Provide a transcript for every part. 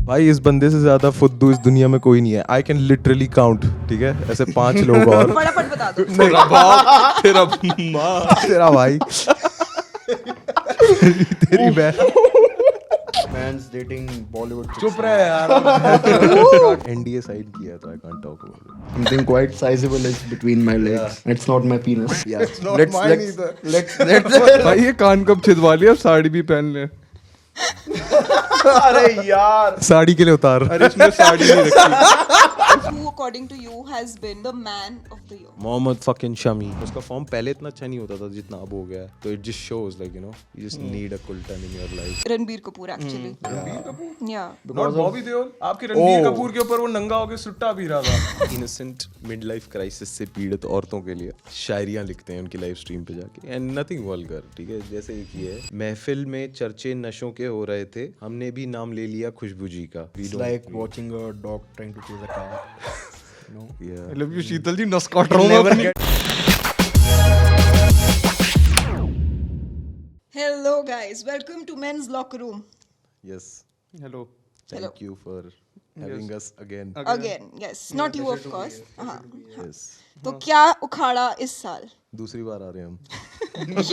भाई इस बंदे से ज्यादा फुद्दू इस दुनिया में कोई नहीं है. I can literally count. ठीक है, ऐसे 5 लोग और. फटाफट बता दो. तेरा बाप, तेरा माँ, तेरा भाई, तेरी बहन. Man's dating Bollywood chicks. चुप रहे यार. एनडीए साइन किया तो I can't talk about it. Something quite sizable is between my legs. It's not my penis. Yeah. It's not mine either. Let's भाई ये कान कब छिदवा लिया, अब साड़ी भी पहन ले. अरे यार. साड़ी के लिए उतार. अरे इसमें साड़ी नहीं रखी. Who according to you has been the man of the year? Mohammed fucking Shami. उसका फॉर्म पहले इतना अच्छा नहीं होता था जितना अब हो गया है. तो it just shows like you know you just need a Coulter in your life. Ranbir Kapoor actually. Yeah. Not Bobby Deol. आपके रणबीर कपूर के ऊपर वो नंगा होकर सुट्टा पी रहा था. इनोसेंट मिड लाइफ क्राइसिस से पीड़ित औरतों के लिए शायरियां लिखते हैं उनकी लाइव स्ट्रीम पे जाके. And nothing vulgar. ठीक है, जैसे एक ये है, महफिल में चर्चे नशों के हो रहे थे, हमने भी नाम ले लिया खुशबू जी का. It's like watching a dog trying to chase a cat. You know? Yeah. I love you शीतल जी, नस काट रहा हूँ मैं अपनी. Hello guys, welcome to Men's Locker Room. Yes. Hello. Thank you for having us again. Again, yes, not you of course. हाँ. Yes. तो क्या उखाड़ा इस साल? दूसरी बार आ रहे हैं हम.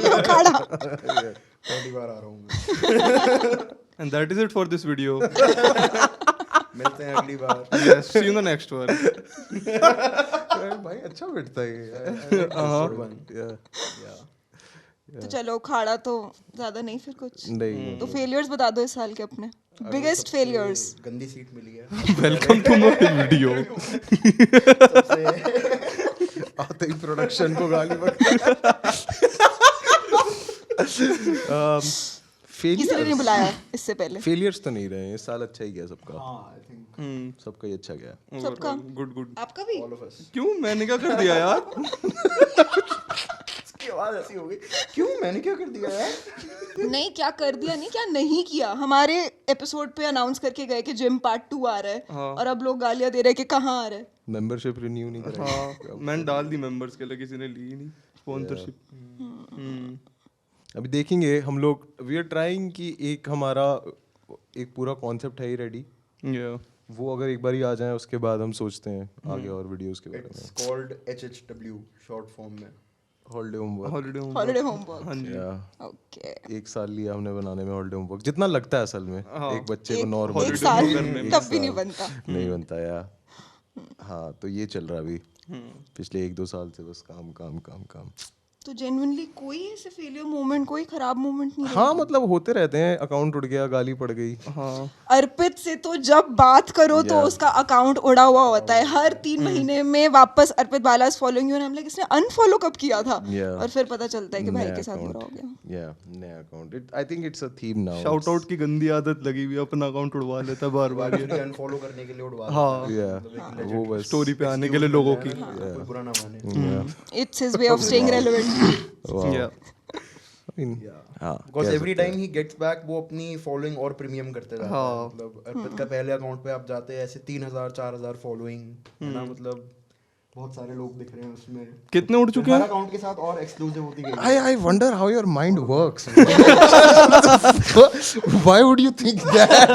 ये उखाड़ा. पहली बार आ रहा हूँ मैं. And that is it for this video. मिलते हैं अगली बार. Yes, see you in the next one. भाई अच्छा बैठता है. Episode 1. Yeah. तो चलो उखाड़ा तो ज्यादा नहीं फिर कुछ. नहीं. तो फेलियर्स बता दो इस साल के अपने. Biggest failures. गंदी सीट मिली है. Welcome to my video. आते ही प्रोडक्शन को गाली किसी ने नहीं बुलाया इससे पहले. फेलियर्स तो नहीं रहे. इस साल अच्छा ही गया सबका. हाँ, I think सबका ही अच्छा गया. सबका. Good. आपका भी. all of us. क्यों, मैंने क्या कर दिया यार? इसकी आवाज ऐसी हो गई. क्यों, मैंने क्या कर दिया यार? नहीं, क्या कर दिया नहीं, क्या नहीं किया. हमारे एपिसोड पे अनाउंस करके गए कि जिम पार्ट 2 आ रहा है. हाँ. और अब लोग गालियां दे रहे हैं कि कहाँ आ रहा है. मेंबरशिप रिन्यू नहीं करा. हाँ, मैंने डाल दी मेंबर्स के लिए, किसी ने ली ही नहीं स्पॉन्सरशिप. अभी देखेंगे हम लोग. वी आर ट्राइंग कि एक हमारा एक पूरा कॉन्सेप्ट है ही रेडी. Yeah. वो अगर एक बार ही आ जाए उसके बाद हम सोचते हैं आगे और वीडियोस के बारे It's में. called HHW short form में. Holiday homework. Holiday homework. हाँ जी. ओके. एक साल लिया हमने बनाने में हॉलिडे होमवर्क. जितना लगता है असल में एक बच्चे को नॉर्मल. एक साल तब भी नहीं बनता. नहीं बनता यार. हाँ, तो ये चल रहा अभी पिछले 1-2 साल से बस काम. तो जेन्युइनली कोई ऐसे फेलियर मोमेंट, कोई खराब मोमेंट नहीं. हाँ, मतलब होते रहते हैं. अकाउंट उड़ गया, गाली पड़ गई. हाँ. अर्पित से तो जब बात करो तो उसका अकाउंट उड़ा हुआ होता है. हर 3 महीने में वापस अर्पित बाला इज फॉलोइंग यू. हम लाइक इसने अनफॉलो कब किया था. और फिर पता चलता है कि भाई के साथ बुरा हो गया. नया account. I think it's a theme now. Shout out की गंदी आदत लगी हुई है, अपना अकाउंट उड़वा लेता है बार-बार. अनफॉलो करने के लिए उड़वा. हाँ. वो बस स्टोरी पे आने के लिए लोगों की. कोई बुरा ना माने. It's his way of staying relevant. Yeah. हाँ, Because every time he gets back वो अपनी फॉलोइंग और प्रीमियम करते रहता है. मतलब अर्पित का पहले अकाउंट पे आप जाते हैं ऐसे 3000-4000 फॉलोइंग है ना. मतलब बहुत सारे लोग दिख रहे हैं उसमें. कितने उड़ चुके हर हैं? अकाउंट के साथ और एक्सक्लूसिव होती गई. I wonder how your mind works. Why would you think that?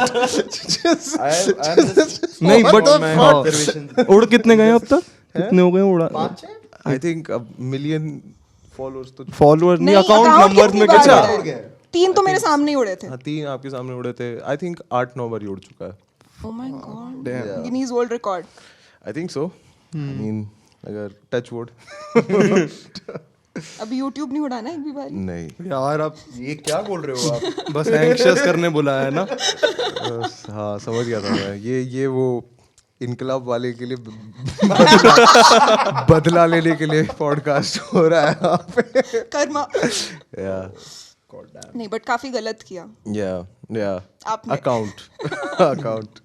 नहीं, but ऑब्जर्वेशन. उड़ कितने गए अब तक? कितने हो गए उड़ा? 5-6 I think a million followers तो. फॉलोअर नहीं, नहीं, अकाउंट account नंबर्स कितनी में बार कितना? उड़े? उड़ गए. 3 तो मेरे सामने ही उड़े थे. हाँ, 3 आपके सामने उड़े थे. I think 8-9 बार ही उड़ चुका है. Oh my god. Damn. Guinness World Record. I think so. I mean, अगर टच वुड. अभी YouTube नहीं उड़ाना एक भी बार. नहीं यार आप ये क्या बोल रहे हो आप? बस एंग्शियस करने बुलाया है ना. हाँ, समझ गया था मैं. ये वो इनकलाब वाले के लिए बदला लेने के लिए पॉडकास्ट हो रहा है यहाँ पे. कर्मा. Yeah. नहीं, बट काफी गलत किया. Yeah. आपने. अकाउंट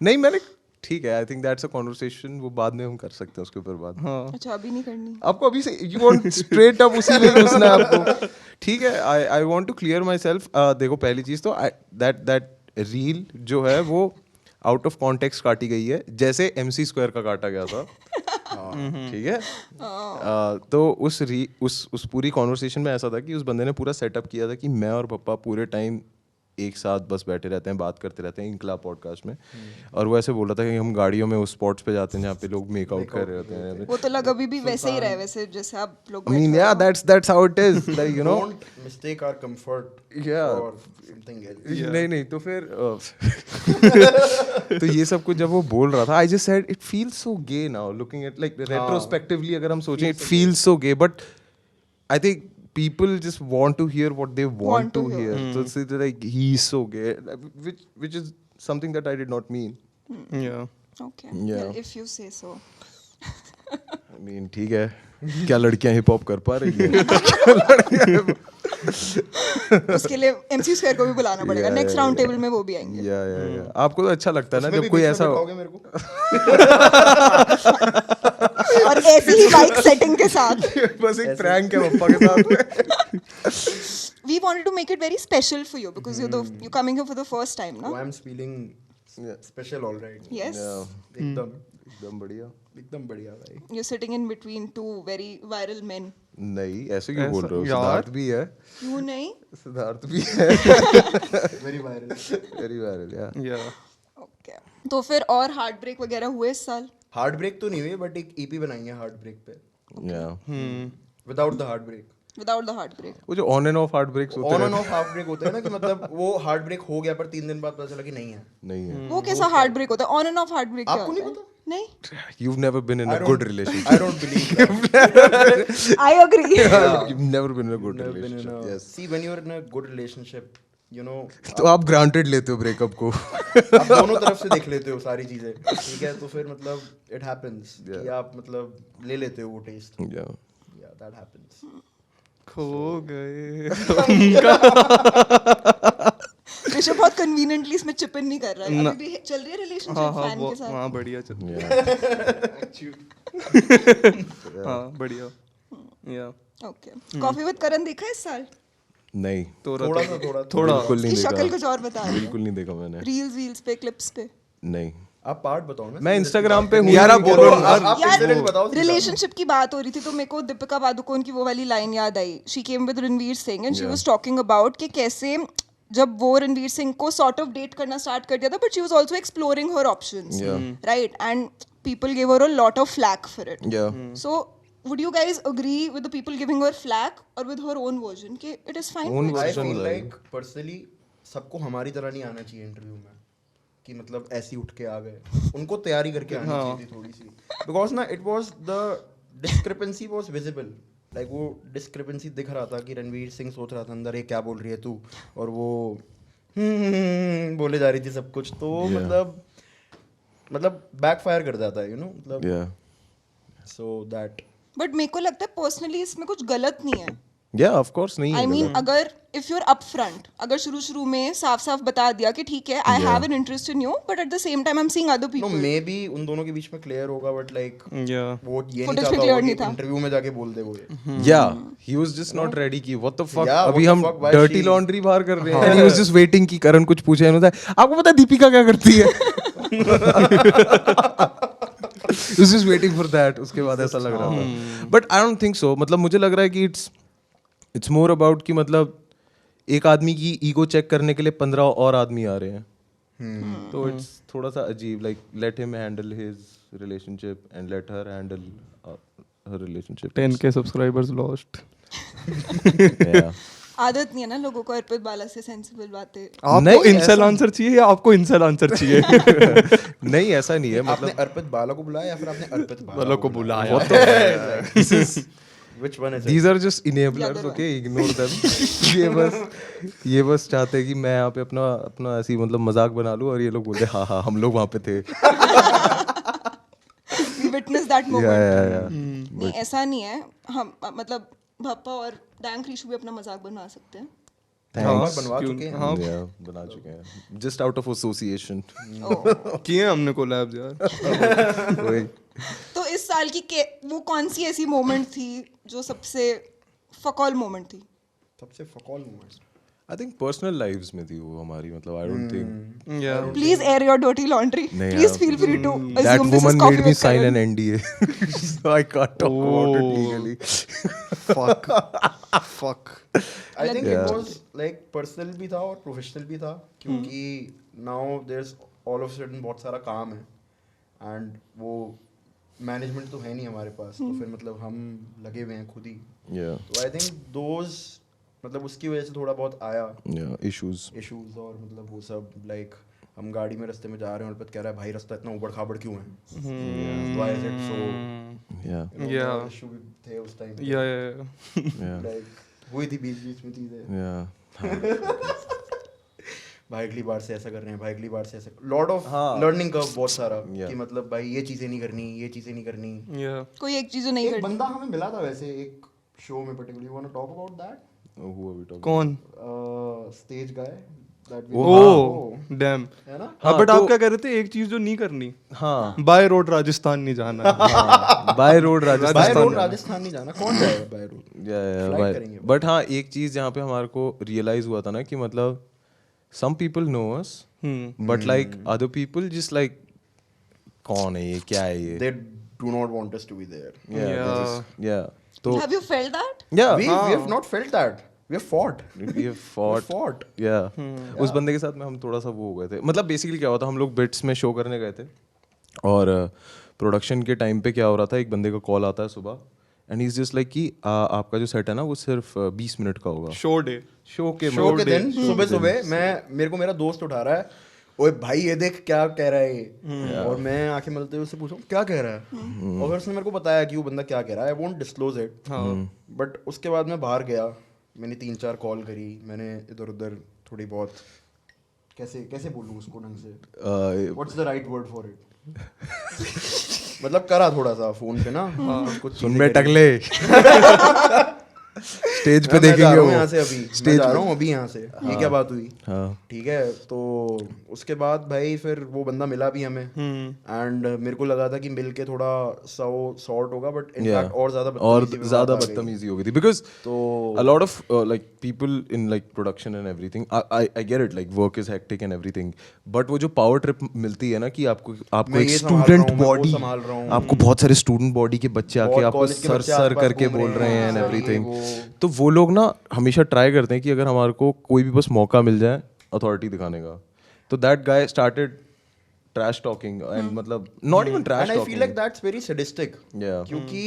नहीं मैंने. ठीक है, I think that's a conversation. वो बाद में हम कर सकते हैं उसके ऊपर बात. हाँ. अच्छा, अभी नहीं करनी. आपको अभी से यू वांट स्ट्रेट अप उसी में घुसना है आपको. ठीक है, I want to clear myself. देखो, पहली चीज तो दैट रील जो है वो आउट ऑफ कॉन्टेक्स्ट काटी गई है, जैसे MC2 का काटा गया था. ठीक है तो उस पूरी कॉन्वर्सेशन में ऐसा था कि उस बंदे ने पूरा सेटअप किया था कि मैं और पप्पा पूरे टाइम एक साथ बस बैठे रहते हैं, बात करते रहते हैं इंकलाब पॉडकास्ट में। और वो ऐसे बोला था कि हम गाड़ियों में उस स्पॉट्स पे जाते हैं जहाँ पे लोग मेकआउट कर रहे होते हैं। वो तो लग अभी भी वैसे ही रहे, वैसे जैसे आप लोग I mean, yeah, that's how it is, like, you know. Don't mistake our comfort Yeah. for something else. नहीं तो फिर तो ये सब कुछ जब वो बोल रहा था, I just said it feels so gay now looking at like retrospectively अगर हम सोचें it feels so gay, but I think people just want to hear what they want to hear. So it's like he's so gay, which is something that I did not mean. Yeah. Okay. Yeah. Well, if you say so. I mean ठीक है, क्या लड़कियां hip hop कर पा रही हैं? उसके लिए MC Square को भी बुलाना पड़ेगा, नेक्स्ट राउंड टेबल में वो भी आएंगे। या आपको तो अच्छा लगता है ना उसमें जब भी कोई बीच में ऐसा बिठाओगे मेरे को? और ऐसी ही माइक सेटिंग के साथ। बस एक प्रैंक है पप्पा के साथ। We wanted to make it very special for you because you're coming here for the first time, Oh, no? I'm feeling special alright. Yes. एकदम बढ़िया। एकदम बढ़िया भाई। You're sitting in between two very viral men. नहीं ऐसे क्यों बोल रहे हो? यार। सिद्धार्थ भी है, क्यों नहीं? सिद्धार्थ भी है। Very viral. वेरी वायरल यार। Yeah. Okay. तो फिर और हार्ट ब्रेक वगैरह हुए इस साल? हार्ट ब्रेक तो नहीं हुई बट एक EP बनाएंगे हार्ट ब्रेक पे। या Without the heart break. Without the heart break. वो जो on and off heart breaks होते ऑन हैं एंड ऑफ हार्ट ब्रेक होते हैं ना कि मतलब वो हार्ट ब्रेक हो गया पर 3 दिन बाद पता चला कि नहीं है। नहीं है। वो कैसा हार्ट ब्रेक होता है? On and off heart break क्या आपको नहीं होता है? पता? नहीं? You've never been in a good relationship. I don't believe that. I agree. You've never been in a good Never been in relationship. a- Yes. See, when you're in a good relationship, you know, तो आप granted लेते हो breakup को। आप दोनों तरफ से देख लेते हो सारी चीजें, ठीक है? तो फिर मतलब it happens कि आप मतलब ले लेते हो वो test. Yeah. Yeah, that happens. खो गए। ऋषभ बहुत कन्वीनियंटली इसमें चिप इन नहीं कर रहा है। अभी भी चल रही है रिलेशनशिप फैन के साथ। हाँ बढ़िया चल। Yeah. हाँ बढ़िया। Yeah. ओके। कॉफी विद करण देखा है इस साल? नहीं। थोड़ा थोड़ा बिल्कुल नहीं इसकी शक्ल देखा। कुछ और बता रही है। बिल्कुल नहीं देखा मैंने। रील्स पे, क्लिप्स पे। नहीं। आप पार्ट बताओ ना। मैं इंस्टाग्राम पे हूँ। यार आप बोलो, आप आप incident बताओ सीधा। रिलेशनशिप की बात हो रही थी तो मेरे को दीपिका पादुकोण की वो वाली लाइन याद आई। She came with Ranveer Singh and she was talking about कि कैसे जब वो रणवीर सिंह को सॉर्ट ऑफ डेट करना स्टार्ट कर दिया था but she was also exploring her options, right? And people give her a lot of flak for it. Yeah. So would you guys agree with the people giving her flack or with her own version कि it is fine? Own to I version feel like- like personally सबको हमारी तरह नहीं आना चाहिए interview में कि मतलब ऐसे ही उठ के आ गए। उनको तैयारी करके आनी चाहिए थी थोड़ी सी, बिकॉज ना it was the discrepancy was visible. Like वो डिस्क्रिपेंसी दिख रहा था कि रणवीर सिंह सोच रहा था अंदर ये क्या बोल रही है तू, और वो बोले जा रही थी सब कुछ। तो मतलब बैकफायर कर जाता है, यू नो, मतलब Yeah. So that. बट मेरे को लगता है पर्सनली इसमें कुछ गलत नहीं है। Yeah, of course नहीं I है। mean, अगर if you're upfront, अगर शुरू में साफ बता दिया कि ठीक है I have an interest in you, but at the same time I'm seeing other no people. Maybe उन दोनों के बीच में क्लियर होगा, बट लाइक Yeah. वो ये नहीं Footage में चाहता clear होगा नहीं कि था। इंटरव्यू में जाके बोल दे वो ये। Yeah, he was just not ready कि what the fuck, Yeah, अभी what the हम fuck, why dirty she- laundry बाहर कर रहे हैं। And he was just waiting कि करण कुछ पूछे। and उसने कहा, आपको पता है दीपिका क्या करती है? He was just waiting for that. उसके बाद ऐसा लग रहा था। But I don't think so. मतलब मुझे लग रहा है कि it's more about कि मतलब एक आदमी की ईगो चेक करने के लिए 15 और आदमी आ रहे हैं। तो it's थोड़ा सा अजीब, like let him handle his relationship and let her handle her relationship. 10K subscribers lost. Yeah. आदत नहीं है ना लोगों को अर्पित बाला से सेंसिबल बातें। आपको नहीं, इंसेल ऐसा- आंसर चाहिए या आपको इंसेल आंसर चाहिए? नहीं ऐसा नहीं है, आपने मतलब अर्पित बाला को बुलाया या फिर आपने अर्पित वालों को बुलाया। Which one is it? these are just enablers, other okay, ignore them. ये बस चाहते हैं कि मैं यहाँ पे अपना ऐसी मतलब मजाक बना लूं और ये लोग बोलते हाँ हम लोग वहाँ पे थे। We witnessed that moment. Yeah. नहीं ऐसा नहीं है, हम मतलब भप्पा और डैंग रीशु भी अपना मजाक बना सकते हैं। Thanks. बनवा चुके हैं। हाँ Yeah, बना चुके हैं, just out of association. किए हमने कोलैब्स यार। वही। तो इस साल की वो कौन सी ऐसी मोमेंट थी जो सबसे फकौल मोमेंट थी? सबसे fuckall moment. I think personal lives में थी वो हमारी, मतलब I don't think Yeah. Please air your dirty laundry. नहीं, Please आप- feel free to that assume this is woman coffee made me with sign Karan. an NDA. So I can't talk about it legally. Fuck. Fuck. I think Yeah. it was like personal भी था और professional भी था, क्योंकि now there's all of a sudden बहुत सारा काम है and वो मैनेजमेंट तो है नहीं हमारे पास, तो फिर मतलब हम लगे हुए हैं खुद ही, Yeah, तो आई थिंक दोज मतलब उसकी वजह से थोड़ा बहुत आया yeah, issues. इश्यूज, और मतलब वो सब लाइक हम गाड़ी में रास्ते में जा रहे हैं और पता कह रहा है भाई रास्ता इतना उबड़ खाबड़ क्यों है, why is it so, Yeah, Yeah. Issue भी थे उस टाइम Yeah. yeah, लाइक हुई थी बीच में चीजें, yeah. भाई अगली बार से ऐसा कर रहे हैं, भाई अगली बार से ऐसा, लॉट ऑफ हाँ। लर्निंग कर्व बहुत सारा, Yeah. कि मतलब भाई ये चीजें नहीं करनी, ये चीजें नहीं करनी। Yeah. कोई एक चीज जो नहीं एक करनी। बंदा हमें मिला था वैसे एक शो में particularly, want to talk about that, Who are we talking? कौन? Stage guy that Oh, damn. है ना, हाँ, बट तो- आप क्या कह रहे थे, एक चीज जो नहीं करनी, हाँ, बाय रोड राजस्थान नहीं जाना। By road by Rajasthan. Road Rajasthan नहीं जाना, कौन जाएगा बाय रोड, Flight करेंगे। बट हाँ, एक चीज जहाँ पे हमारे को रियलाइज हुआ था ना कि मतलब some people know us, but like other people just like कौन है ये, क्या है ये? they do not want us to be there. Yeah. तो Have you felt that? yeah, We have not felt that, we have fought, we have fought. Yeah. उस बंदे के साथ में हम थोड़ा सा वो हो गए थे, मतलब बेसिकली क्या हुआ था, हम लोग बिट्स में शो करने गए थे और प्रोडक्शन के टाइम पे क्या हो रहा था, एक बंदे का कॉल आता है सुबह and he is just like कि आपका जो सेट है ना वो सिर्फ 20 मिनट का होगा शो डे। शो के शो के दिन सुबह सुबह मेरे को मेरा दोस्त उठा रहा है, ओए भाई ये देख क्या कह रहा है ये, और मैं आंखें मलते हुए उससे पूछूं क्या कह रहा है, और फिर उसने मेरे को बताया कि वो बंदा क्या कह रहा है, I won't disclose it, but उसके बाद मैं बाहर गया, मैंने 3-4 कॉल करी, मैंने इधर उधर थोड़ी बहुत, कैसे कैसे बोलूं उसको ढंग से, what's the right word for it, मतलब करा थोड़ा सा फोन पे ना कुछ सुन चीजें में करी। टकले स्टेज पे मैं जा देखेंगे रहा हूँ वो यहाँ से अभी, मैं स्टेज जा पे। रहा हूँ अभी यहाँ से, ये क्या बात हुई, हाँ ठीक है, तो उसके बाद भाई फिर वो बंदा मिला भी हमें, एंड मेरे को लगा था कि मिल के थोड़ा सॉर्ट होगा, बट इनफैक्ट और ज्यादा बदतमीजी हो गई थी बिकॉज तो a lot of like people in like production and everything I get it, like work is hectic and everything, but वो जो पावर ट्रिप मिलती है ना कि आपको मैं एक ये संभाल स्टूडेंट रहा हूँ, मैं वो बॉडी, संभाल रहा हूँ। आपको बहुत सारे स्टूडेंट बॉडी के बच्चे आके बहुत आपको college के सर बच्चे सर आसपास करके घूम बोल रहे रहे हैं, हैं एंड ये एवरीथिंग, वो। तो वो लोग ना हमेशा ट्राई करते हैं कि अगर हमारे को कोई भी बस मौका मिल जाए अथॉरिटी दिखाने का, तो that guy started trash talking and मतलब not even trash and I feel like talking, that's very sadistic, या क्योंकि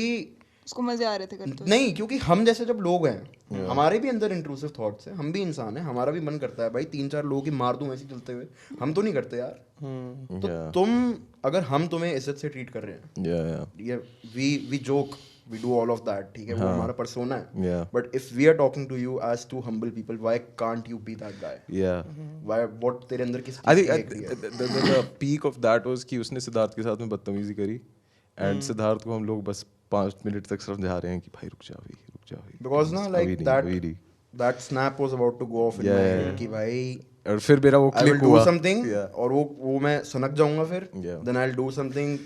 उसको मजे आ रहे थे करते हुए। नहीं, क्योंकि हम जैसे जब लोग हैं, हमारे भी अंदर इंट्रूसिव थॉट्स हैं, हम भी इंसान हैं, हमारा भी मन करता है भाई 3-4 लोगों की मार दूं ऐसे चलते हुए, हम तो नहीं करते यार, तो Yeah. तुम अगर हम तुम्हें इज्जत से ट्रीट कर रहे हैं, या ये we joke, we do all of that, ठीक है, वो हमारा पर्सोना है, Yeah. But if we are talking to you as two humble people, why can't you be that guy, या व्हाई व्हाट तेरे अंदर किस I चीज़ think की देख रही है? the peak of that was कि उसने सिद्धार्थ के साथ में बदतमीजी करी एंड सिद्धार्थ को हम लोग बस 5 मिनट तक समझा रहे हैं कि भाई रुक जा भाई Because ना अभी like नहीं। that snap was about to go off in my Yeah, head yeah. कि भाई और फिर मेरा वो I will क्लिक do हुआ something, Yeah. और वो मैं सनक जाऊंगा फिर, Yeah. then I'll do something,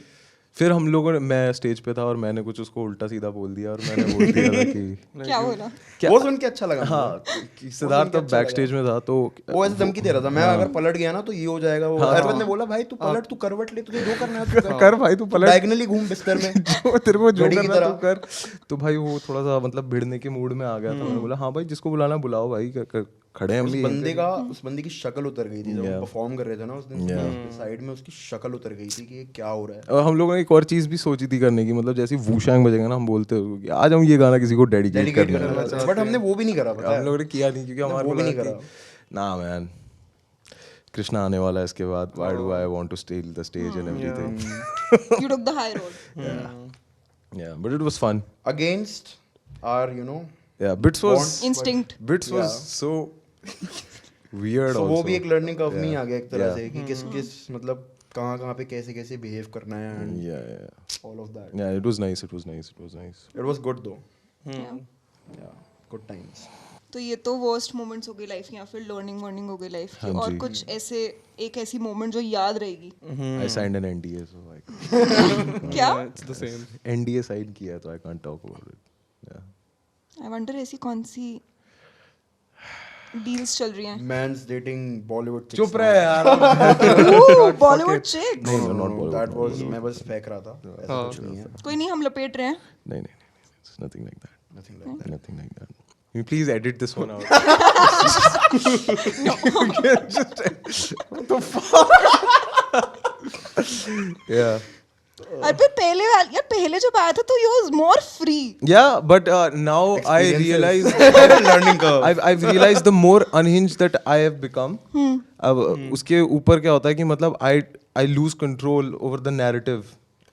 फिर हम लोगों ने, मैं स्टेज पे था और मैंने कुछ उसको उल्टा सीधा बोल दिया और मैंने बोल दिया था कि क्या बोला? वो सुन के अच्छा लगा मुझे। हाँ कि सिद्धार्थ तब बैक स्टेज में था तो वो ऐसे धमकी दे रहा था, मैं अगर पलट गया ना तो ये हो जाएगा, वो अरविंद ने बोला भाई तू पलट, तू करवट ले, तुझे जो करना है तू कर भाई तू पलट डायगोनली घूम बिस्तर में, जो तेरे को जो घड़ी की करना तरह। तू कर, तो भाई वो थोड़ा सा मतलब भिड़ने के मूड में आ गया था, मैंने बोला हाँ भाई जिसको बुलाना बुलाओ भाई, खड़े हैं हम उस भी उस बंदे की शक्ल उतर गई थी जब वो परफॉर्म कर रहे थे ना उस दिन, साइड में उसकी शक्ल उतर गई थी कि ये क्या हो रहा है। और हम लोगों ने एक और चीज भी सोची थी करने की, मतलब जैसे वूशैंग बजेगा ना हम बोलते हो कि आज हम ये गाना किसी को डेडिकेट डेडिकेट करना है, करना, बट हमने वो भी नहीं करा, पता हम है लोगों ने किया नहीं क्योंकि हमारे वो को भी नहीं लगा करा। कि ना मैन कृष्णा आने वाला है इसके बाद, why do I want to steal the stage and everything, You took the high road. Yeah but it was fun, against our you know, yeah bits was Instinct. Bits was so weird तो also, वो भी एक learning curve में ही आ गया एक तरह Yeah. से कि किस मतलब कहाँ पे कैसे बिहेव करना है, एंड या ऑल ऑफ दैट। या it was nice, it was nice it was good दो, Yeah. या गुड टाइम्स। तो ये तो वर्स्ट मोमेंट्स हो गई लाइफ की, या फिर लर्निंग हो गई लाइफ की, हाँ और जी। कुछ ऐसे एक ऐसी मोमेंट जो याद रहेगी। I signed an NDA so I क्या? It's the same. NDA sign किया है तो I can't talk about it, yeah I wonder ऐसी कौन सी डील्स चल रही हैं? Man's dating Bollywood chicks चुप now. रहे यार बॉलीवुड चिक? नहीं, No, not no, Bollywood, that was मैं बस फेंक रहा था, ऐसा कुछ नहीं है. कोई नहीं, हम लपेट रहे हैं. नहीं it's nothing like that. Nothing like that. Nothing like that. Can you please edit this one out? What the fuck? Yeah. अर्पित पहले जब आया था तो he was more free. Yeah, but now I realize learning curve. I've realized the more unhinged that I have become. अब उसके ऊपर क्या होता है कि मतलब I lose control over the narrative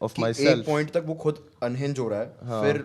of कि myself. एक पॉइंट तक वो खुद अनहिंज हो रहा है, फिर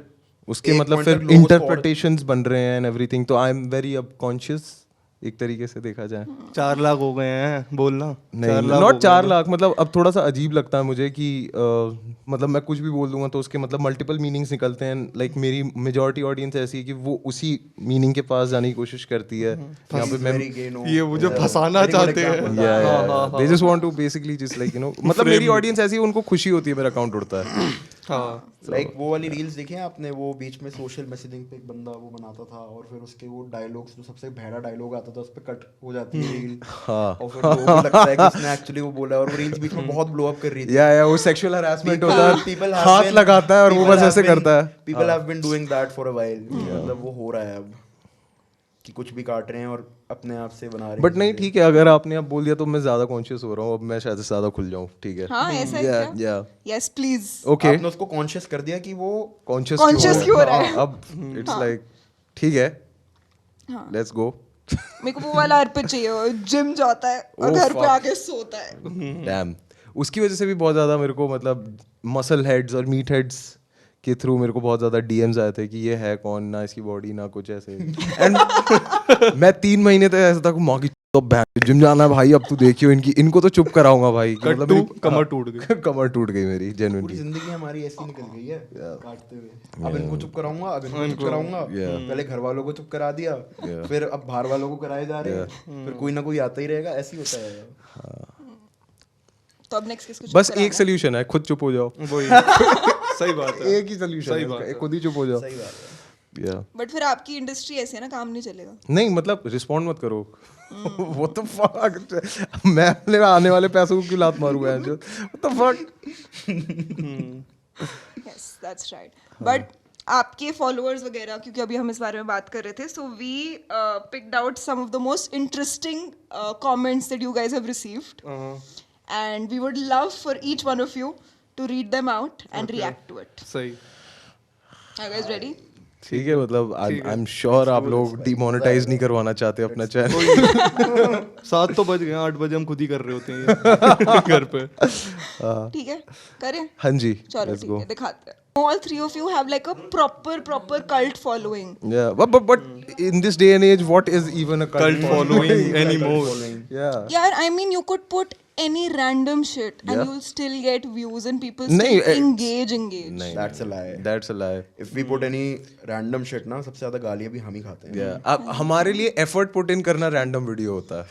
उसके एक मतलब point फिर तक लोगों को इंटरप्रिटेशंस बन रहे हैं एंड एवरीथिंग, तो आई एम वेरी अब कॉन्शियस एक तरीके से देखा जाए. 4 लाख हो गए हैं बोलना. नहीं, नॉट 4 लाख, मतलब अब थोड़ा सा अजीब लगता है मुझे कि मतलब मैं कुछ भी बोल दूंगा तो उसके मतलब मल्टीपल मीनिंग्स निकलते हैं. लाइक मेरी मेजॉरिटी ऑडियंस ऐसी है कि वो उसी मीनिंग के पास जाने की कोशिश करती है. यहाँ पे मैं very gay, no. ये मुझे फंसाना Very good चाहते हैं. example. they just want to basically just like you know मतलब मेरी ऑडियंस ऐसी है, उनको खुशी होती है मेरा अकाउंट उड़ता है. हाँ. लाइक वो वाली रील्स देखी हैं आपने, वो बीच में सोशल मैसेजिंग पे एक बंदा वो बनाता था और फिर उसके वो डायलॉग्स, जो सबसे भैड़ा डायलॉग आता था उस पे कट हो जाती है रील, और फिर लोगों को लगता है कि इसने एक्चुअली वो बोला है, और वो रील्स बीच में बहुत ब्लो अप कर रही थी. या वो सेक्सुअल हरासमेंट होता है, People have हाथ been- लगाता है और वो people बस have ऐसे been- करता है. People have been doing that for a while. मतलब वो हो रहा है अब कि कुछ भी काट रहे हैं और अपने आप से बना रहे हैं. बट नहीं, ठीक है, अगर आपने अब बोल दिया तो मैं ज्यादा कॉन्शियस हो रहा हूँ. अब मैं शायद से ज्यादा खुल जाऊँ. ठीक है. हाँ, ऐसा है या क्या? या Yes, please. ओके, आपने उसको कॉन्शियस कर दिया कि वो कॉन्शियस Conscious क्यों हो रहा है? अब इट्स लाइक ठीक है, हाँ. Let's go. मेरे को वो वाला अर्पित चाहिए, जिम जाता है और Oh, घर पे fuck. आके सोता है. डैम, उसकी वजह से भी बहुत ज़्यादा मेरे को मतलब मसल हेड्स और मीट हेड्स के थ्रू मेरे को बहुत ज़्यादा डीएम्स आए थे कि ये है कौन, ना इसकी बॉडी ना कुछ ऐसे. एंड मैं 3 महीने तक ऐसा था कि माँ की तो जिम जाना है भाई, अब तू देखियो इनको तो चुप कराऊंगा भाई. कि मतलब मेरी कमर टूट गई. कमर टूट गई मेरी पूरी जेन्युइनली. जिंदगी हमारी ऐसी निकल गई है काटते हुए. अब इनको चुप कराऊंगा, अब इनको चुप कराऊंगा. पहले घर वालों को चुप करा दिया, फिर अब बाहर वालों को कराए जा रहे हैं, फिर कोई ना कोई आता ही रहेगा, ऐसे ही होता है. तो अब नेक्स्ट किसको? बस एक सोल्यूशन है, खुद चुप हो जाओ. वही. सही बात है. एक ही सोल्यूशन है इसका, खुद ही चुप हो जाओ. सही बात है. या बट फिर आपकी इंडस्ट्री ऐसी है ना, काम नहीं चलेगा. नहीं मतलब रिस्पॉन्ड मत करो. वो तो फक, मैं अपने आने वाले पैसों को क्यों लात मारूंगा जो. What the fuck? Yes, that's right. But आपके फॉलोअर्स वगैरह, क्योंकि अभी हम इस बारे में बात कर रहे थे, so we picked out some of the most interesting comments that you guys have received, and we would love for each one of you to read them out and react to it. सही. Are you guys ready? ठीक है, मतलब I am sure आप लोग demonetize नहीं करवाना चाहते अपना चैनल. 7 तो बज गए, 8 बजे हम खुद ही कर रहे होते हैं घर पे. ठीक है, करें? हाँ जी, चलो लेट्स ठीक गो. है, दिखाते हैं. All 3 of you have like a proper cult following. Yeah, but in this day and age, what is even a Cult following anymore. Yeah. Yeah, I mean, you could put any random shit and Yeah. you'll still get views and people नहीं, still engage. नहीं, That's a lie. That's a lie. If we put any random shit ना, सबसे ज्यादा गालियाँ भी हम ही खाते हैं. Yeah. अब हमारे लिए एफर्ट पुट इन करना रैंडम वीडियो होता है.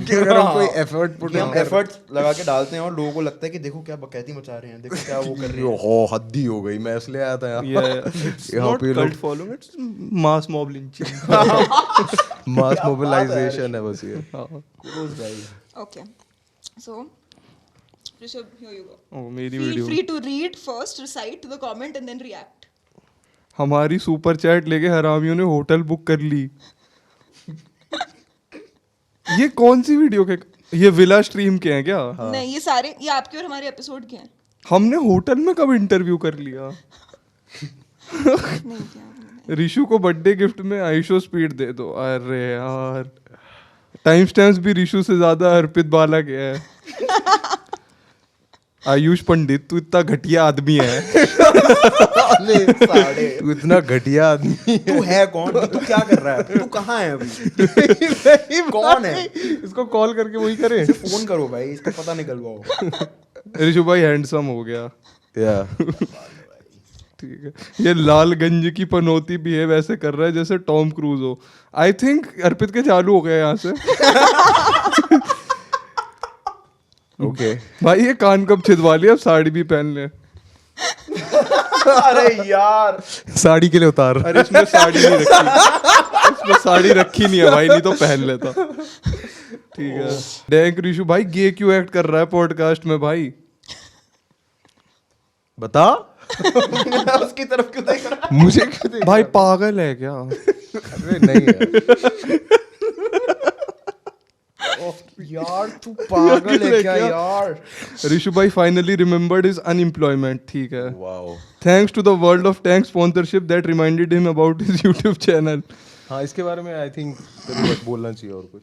कि अगर हम कोई एफर्ट पुट कि हम एफर्ट्स लगा के डालते हैं और लोगों को लगता है कि देखो क्या बकैती मचा रहे हैं, देखो क्या वो कर रहे हैं. हो हद्दी हो गई, मैं इसलिए आया था यहाँ. It's यहाँ not पे लोग cult following, it's mass mob lynching. Mass mobilisation है बस ये. Kudos guys. Okay. So, Rishabh, here you go. Oh, मेरी Feel video. free to read first, recite the comment and then react. हमारी super chat लेके हरामियों ने hotel book कर ली. ये कौन सी वीडियो के, ये विला स्ट्रीम के हैं क्या? नहीं, ये सारे ये आपके और हमारे एपिसोड के हैं. हमने होटल में कब इंटरव्यू कर लिया? नहीं क्या? रिशु को बर्थडे गिफ्ट में आईशो स्पीड दे दो. अरे यार, टाइम स्टैम्प्स भी रिशु से ज्यादा अर्पित बाला के है. आयुष पंडित, तू इतना घटिया आदमी है. तू इतना घटिया आदमी. तू है कौन? तू क्या कर रहा है? तू कहाँ है अभी? कौन है? इसको कॉल करके वही करें. इसे फोन करो भाई, इसका पता निकलवाओ. रिशु भाई हैंडसम हो गया. या ठीक है. ये लालगंज की पनौती बिहेव ऐसे कर रहा है जैसे टॉम क्रूज हो. आई थिंक अर्पित के चालू हो गए यहाँ से. ओके. भाई ये कान कब छिदवा लिया, अब साड़ी भी पहन ले. अरे यार, साड़ी के लिए उतार. अरे इसमें साड़ी नहीं रखी, तो साड़ी रखी नहीं है भाई, नहीं तो पहन लेता। ठीक है। डैंक ऋषु भाई गे क्यों एक्ट कर रहा है पॉडकास्ट में भाई? बता। उसकी तरफ क्यों देख रहा है? मुझे क्यों देख भाई पागल है क्या? अरे नहीं यार। यार तू पागल है क्या यार? ऋषु भाई फाइनली रिमेम्बर्ड हिज अनएम्प्लॉयमेंट। ठीक है। Wow. Thanks to the world of tank sponsorship that reminded him about his YouTube channel. हाँ, इसके बारे में आई थिंक तेरे को बोलना चाहिए और कुछ।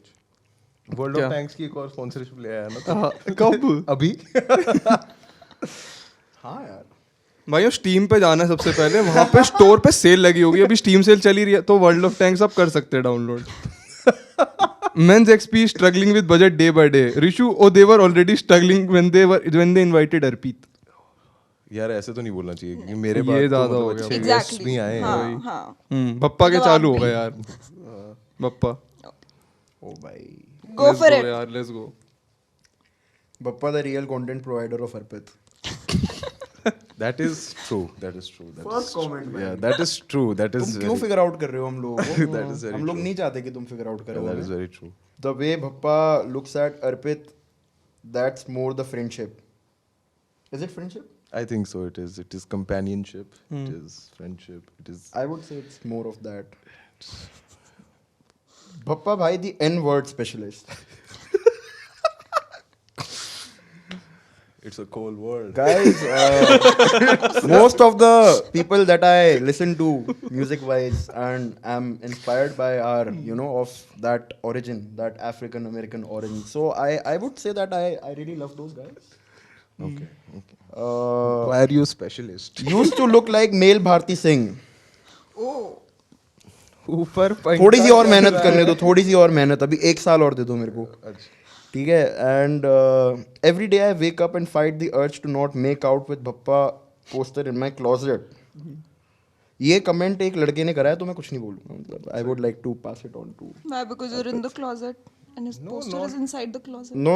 वर्ल्ड क्या? ऑफ टैंक्स की एक और स्पॉन्सरशिप ले आया ना तो। हाँ, कब? अभी। हाँ यार भाई स्टीम पे जाना है सबसे पहले, वहां पे स्टोर पे सेल लगी होगी, अभी स्टीम सेल चली रही है, तो वर्ल्ड ऑफ टैंक्स आप कर सकते हैं download. Men's XP is struggling with budget day by day. Rishu, oh, they were already struggling when they invited Arpit. यार ऐसे तो नहीं बोलना चाहिए क्योंकि मेरे ये बाद तो ज्यादा मतलब हो गया। अच्छे Exactly. guests भी आए हैं। हाँ हाँ बप्पा के जवाब चालू हो भी। गए यार। बप्पा ओ भाई, go for it. यार, let's go. Bappa the real content provider of Arpit. That is true. That is true. That First is comment, true. man. Yeah, that is true. That is तुम क्यों very, फिगर आउट कर रहे हो हम लोगों को? That is very हम लोग true. नहीं चाहते कि तुम फिगर आउट करो। that is very true. The way Bappa looks at Arpit, that's more the friendship. Is it friendship? I think so. It is. It is companionship. It is friendship. It is. I would say it's more of that. Bappa bhai, the N-word specialist. It's a cold world. Guys, most of the people that I listen to music-wise and am inspired by are, you know, of that origin, that African-American origin. So I would say that I really love those guys. Okay. Okay. Uh, Why are you a specialist? used to look like male Bharti Singh. Oh, ऊपर थोड़ी सी और मेहनत करने दो, थोड़ी सी और मेहनत, अभी 1 साल और दे दो मेरे को, ठीक है? And every day I wake up and fight the urge to not make out with भप्पा पोस्टर इन माय क्लोजेट। ये कमेंट एक लड़के ने करा है तो मैं कुछ नहीं बोलूंगा, मतलब I would like to pass it on to. why? Because you're in the closet and his poster is inside the closet. No.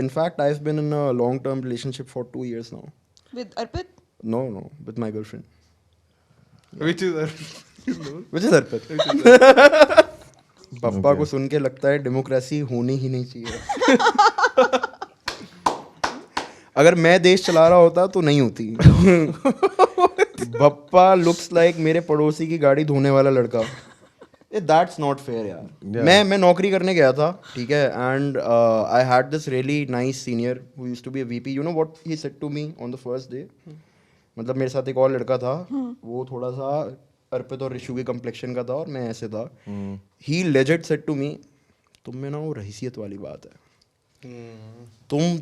In fact, I've been in a long-term relationship for 2 years now. With Arpit? No, with my girlfriend, which is which is Arpit. पप्पा को सुन के लगता है democracy होनी ही नहीं चाहिए। अगर मैं देश चला रहा होता तो नहीं होती। पप्पा लुक्स लाइक मेरे पड़ोसी की गाड़ी धोने वाला लड़का। दैट्स नॉट फेयर यार। मैं नौकरी करने गया था, ठीक है, and I had this really nice senior who used to be a VP. You know what he said to me on the first day? मतलब मेरे साथ एक और लड़का था, वो थोड़ा सा अर्पित और ऋषु के कम्प्लेक्शन का था और मैं ऐसे था। ही लेजेंड सेड टू मी, तुम में ना वो रहीसियत वाली बात है,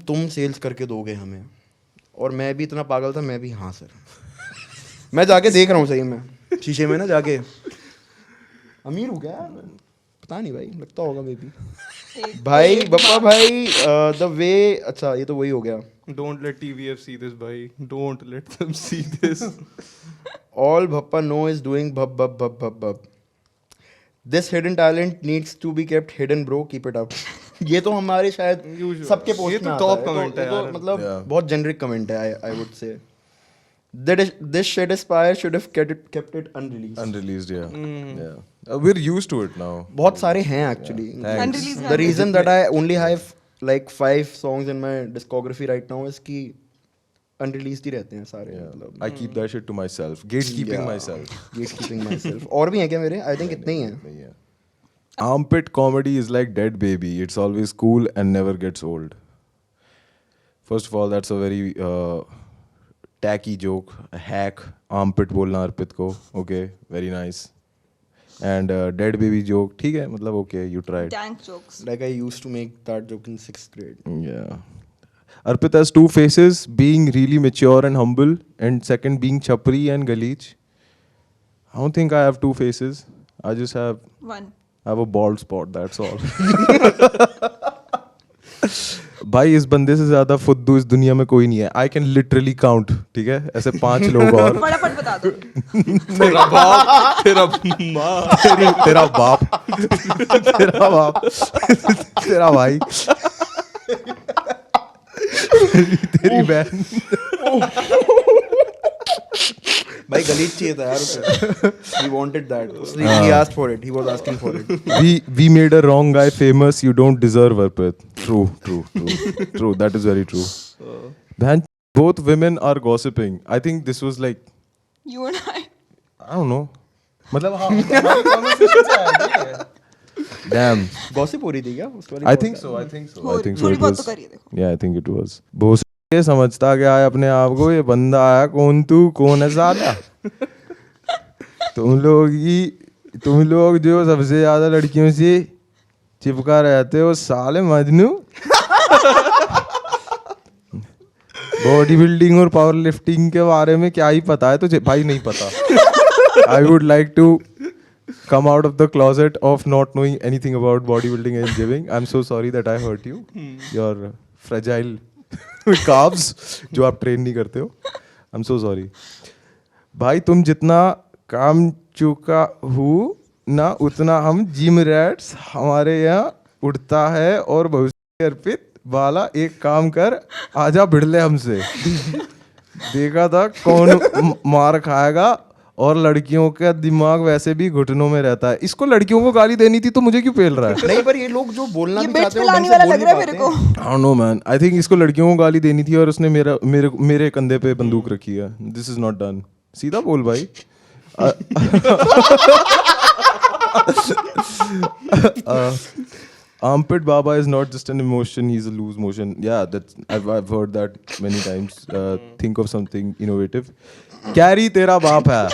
तुम सेल्स करके दोगे हमें। और मैं भी इतना पागल था, मैं भी हाँ सर। मैं जाके देख रहा हूँ सही में शीशे में ना जाके, अमीर हूँ क्या? पता नहीं भाई, लगता होगा मे बी। भाई बप्पा भाई द वे, अच्छा ये तो वही हो गया। don't let TVF see this bhai, don't let them see this. All Bappa know is doing bub. This hidden talent needs to be kept hidden, bro. Keep it up. ये तो हमारे शायद Usual. सबके ये पोस्ट तो में top आता है। comment है ये तो यार। मतलब Yeah. बहुत जेनरिक कमेंट है, I would say. This shit aspire should have kept it unreleased. Unreleased, yeah. Yeah. We're used to it now. बहुत सारे हैं actually. Thanks. Unreleased The reason that I only have like 5 songs in my discography right now is कि unreleased ही रहते हैं सारे, मतलब I keep that shit to myself. Gatekeeping Yeah. myself. Gatekeeping myself. और भी हैं क्या मेरे? I think इतने ही हैं. नहीं है. Armpit comedy is like dead baby. It's always cool and never gets old. First of all, that's a very tacky joke. A hack. Armpit बोलना अर्पित को. Okay, very nice. And dead baby joke. ठीक है, मतलब okay, you tried. Dank jokes. Like I used to make that joke in 6th grade. Yeah. Arpit has 2 faces, being really mature and humble, and second being chapri and galeech. I don't think I have 2 faces. I just have One. a bald spot, that's all. भाई इस बंदे से ज्यादा फुद्दू इस दुनिया में कोई नहीं है. I can literally count, ठीक है? ऐसे 5 लोग और. फटाफट बता दो. तेरा बाप, तेरा माँ, तेरा बाप, तेरा बाप, तेरा भाई, तेरी बहन. भाई गलीच चाहिए था यार उसे. He wanted that. He asked for it. He was asking for it. we made a wrong guy famous. You don't deserve Arpit. True. That is very true. Man, both women are gossiping. I think this was like, You and I. I don't know. मतलब हाँ हमारी conversation से आया ठीक है. Damn. Gossip हो रही थी क्या उस वाली? I think so. थोड़ी It बहुत was. तो करिए देखो. Yeah, I think it was. बहुत ये समझता क्या है अपने आप को, ये बंदा आया कौन तू कौन है साला. तुम लोग जो सबसे ज्यादा लड़कियों से चिपका रहते हो साले मजनू. बॉडी बिल्डिंग और पावर लिफ्टिंग के बारे में क्या ही पता है तुझे भाई. नहीं पता. I would like to come out of the closet of not knowing anything about bodybuilding and gymming. I'm so sorry that I hurt you. Your fragile calves जो आप ट्रेन नहीं करते हो. I'm so sorry. भाई तुम जितना काम चुका हूँ ना उतना हम जिम रैट्स हमारे यहाँ उड़ता है. और भविष्य अर्पित वाला एक काम कर आजा भिड़ले हमसे. देखा था कौन मार खाएगा. और लड़कियों का दिमाग वैसे भी घुटनों में रहता है. इसको लड़कियों को गाली देनी थी तो मुझे क्यों पेल रहा है. नहीं पर ये लोग जो बोलना ये भी बेच चाहते हैं पिलाने वो ढंग से वाला बोल लग नहीं रहा है मेरे पाते को. हैं. I don't know man. I think इसको लड़कियों को गाली देनी थी और उसने मेरे कंधे पे बंदूक रखी है. This is not done. सीधा बोल भाई. Armpit Baba is not just an emotion, he's a loose motion. Yeah, I've heard that many times. Think of something innovative. Carry तेरा बाप है.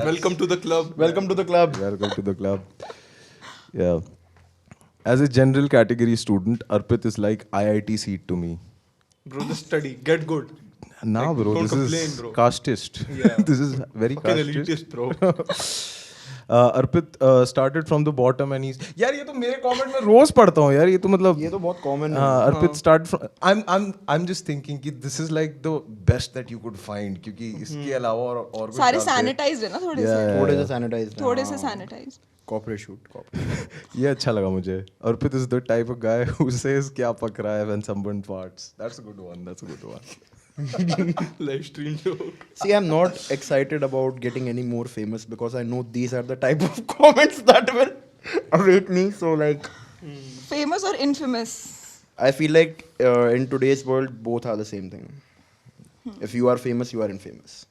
Welcome to the club. Welcome to the club. Welcome to the club. Yeah. As a general category student, Arpit is like IIT seat to me. Bro, just study. Get good. Nah, bro, don't this complain, is bro. casteist. Yeah. This is very Fucking casteist. elitist, bro. Arpit started from the bottom and he's यार ये तो मेरे comment में रोज पढ़ता हूँ यार. ये तो मतलब ये तो बहुत common है. हाँ, Arpit started from I'm just thinking कि this is like the best that you could find क्योंकि इसके अलावा और कुछ सारे डालते हैं. सैनिटाइज्ड है ना थोड़े से. Yeah. थोड़े से sanitized. थोड़े से सैनिटाइज्ड. Corporate shoot. ये अच्छा लगा मुझे. Arpit is the type of guy who says क्या पक रहा है when someone farts. That's a good one. Live stream joke. See, I'm not excited about getting any more famous because I know these are the type of comments that will await me. So like, Famous or infamous? I feel like in today's world, both are the same thing. If you are famous, you are infamous.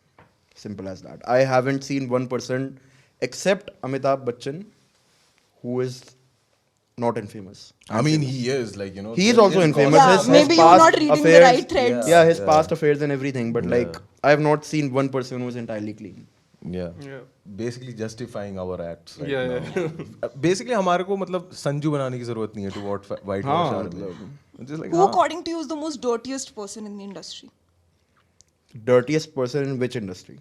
Simple as that. I haven't seen one person except Amitabh Bachchan who is not infamous. I mean he is like you know. He is also infamous. Yeah, His maybe you're past not reading the affairs- right threads. Yeah, his past affairs and everything. But like, I have not seen one person who is entirely clean. Yeah. Basically justifying our acts. Right Yeah, now. Basically हमारे को मतलब संजू बनाने की जरूरत नहीं है to white wash our name. Just like Who according to you is the most dirtiest person in the industry? Dirtiest person in which industry?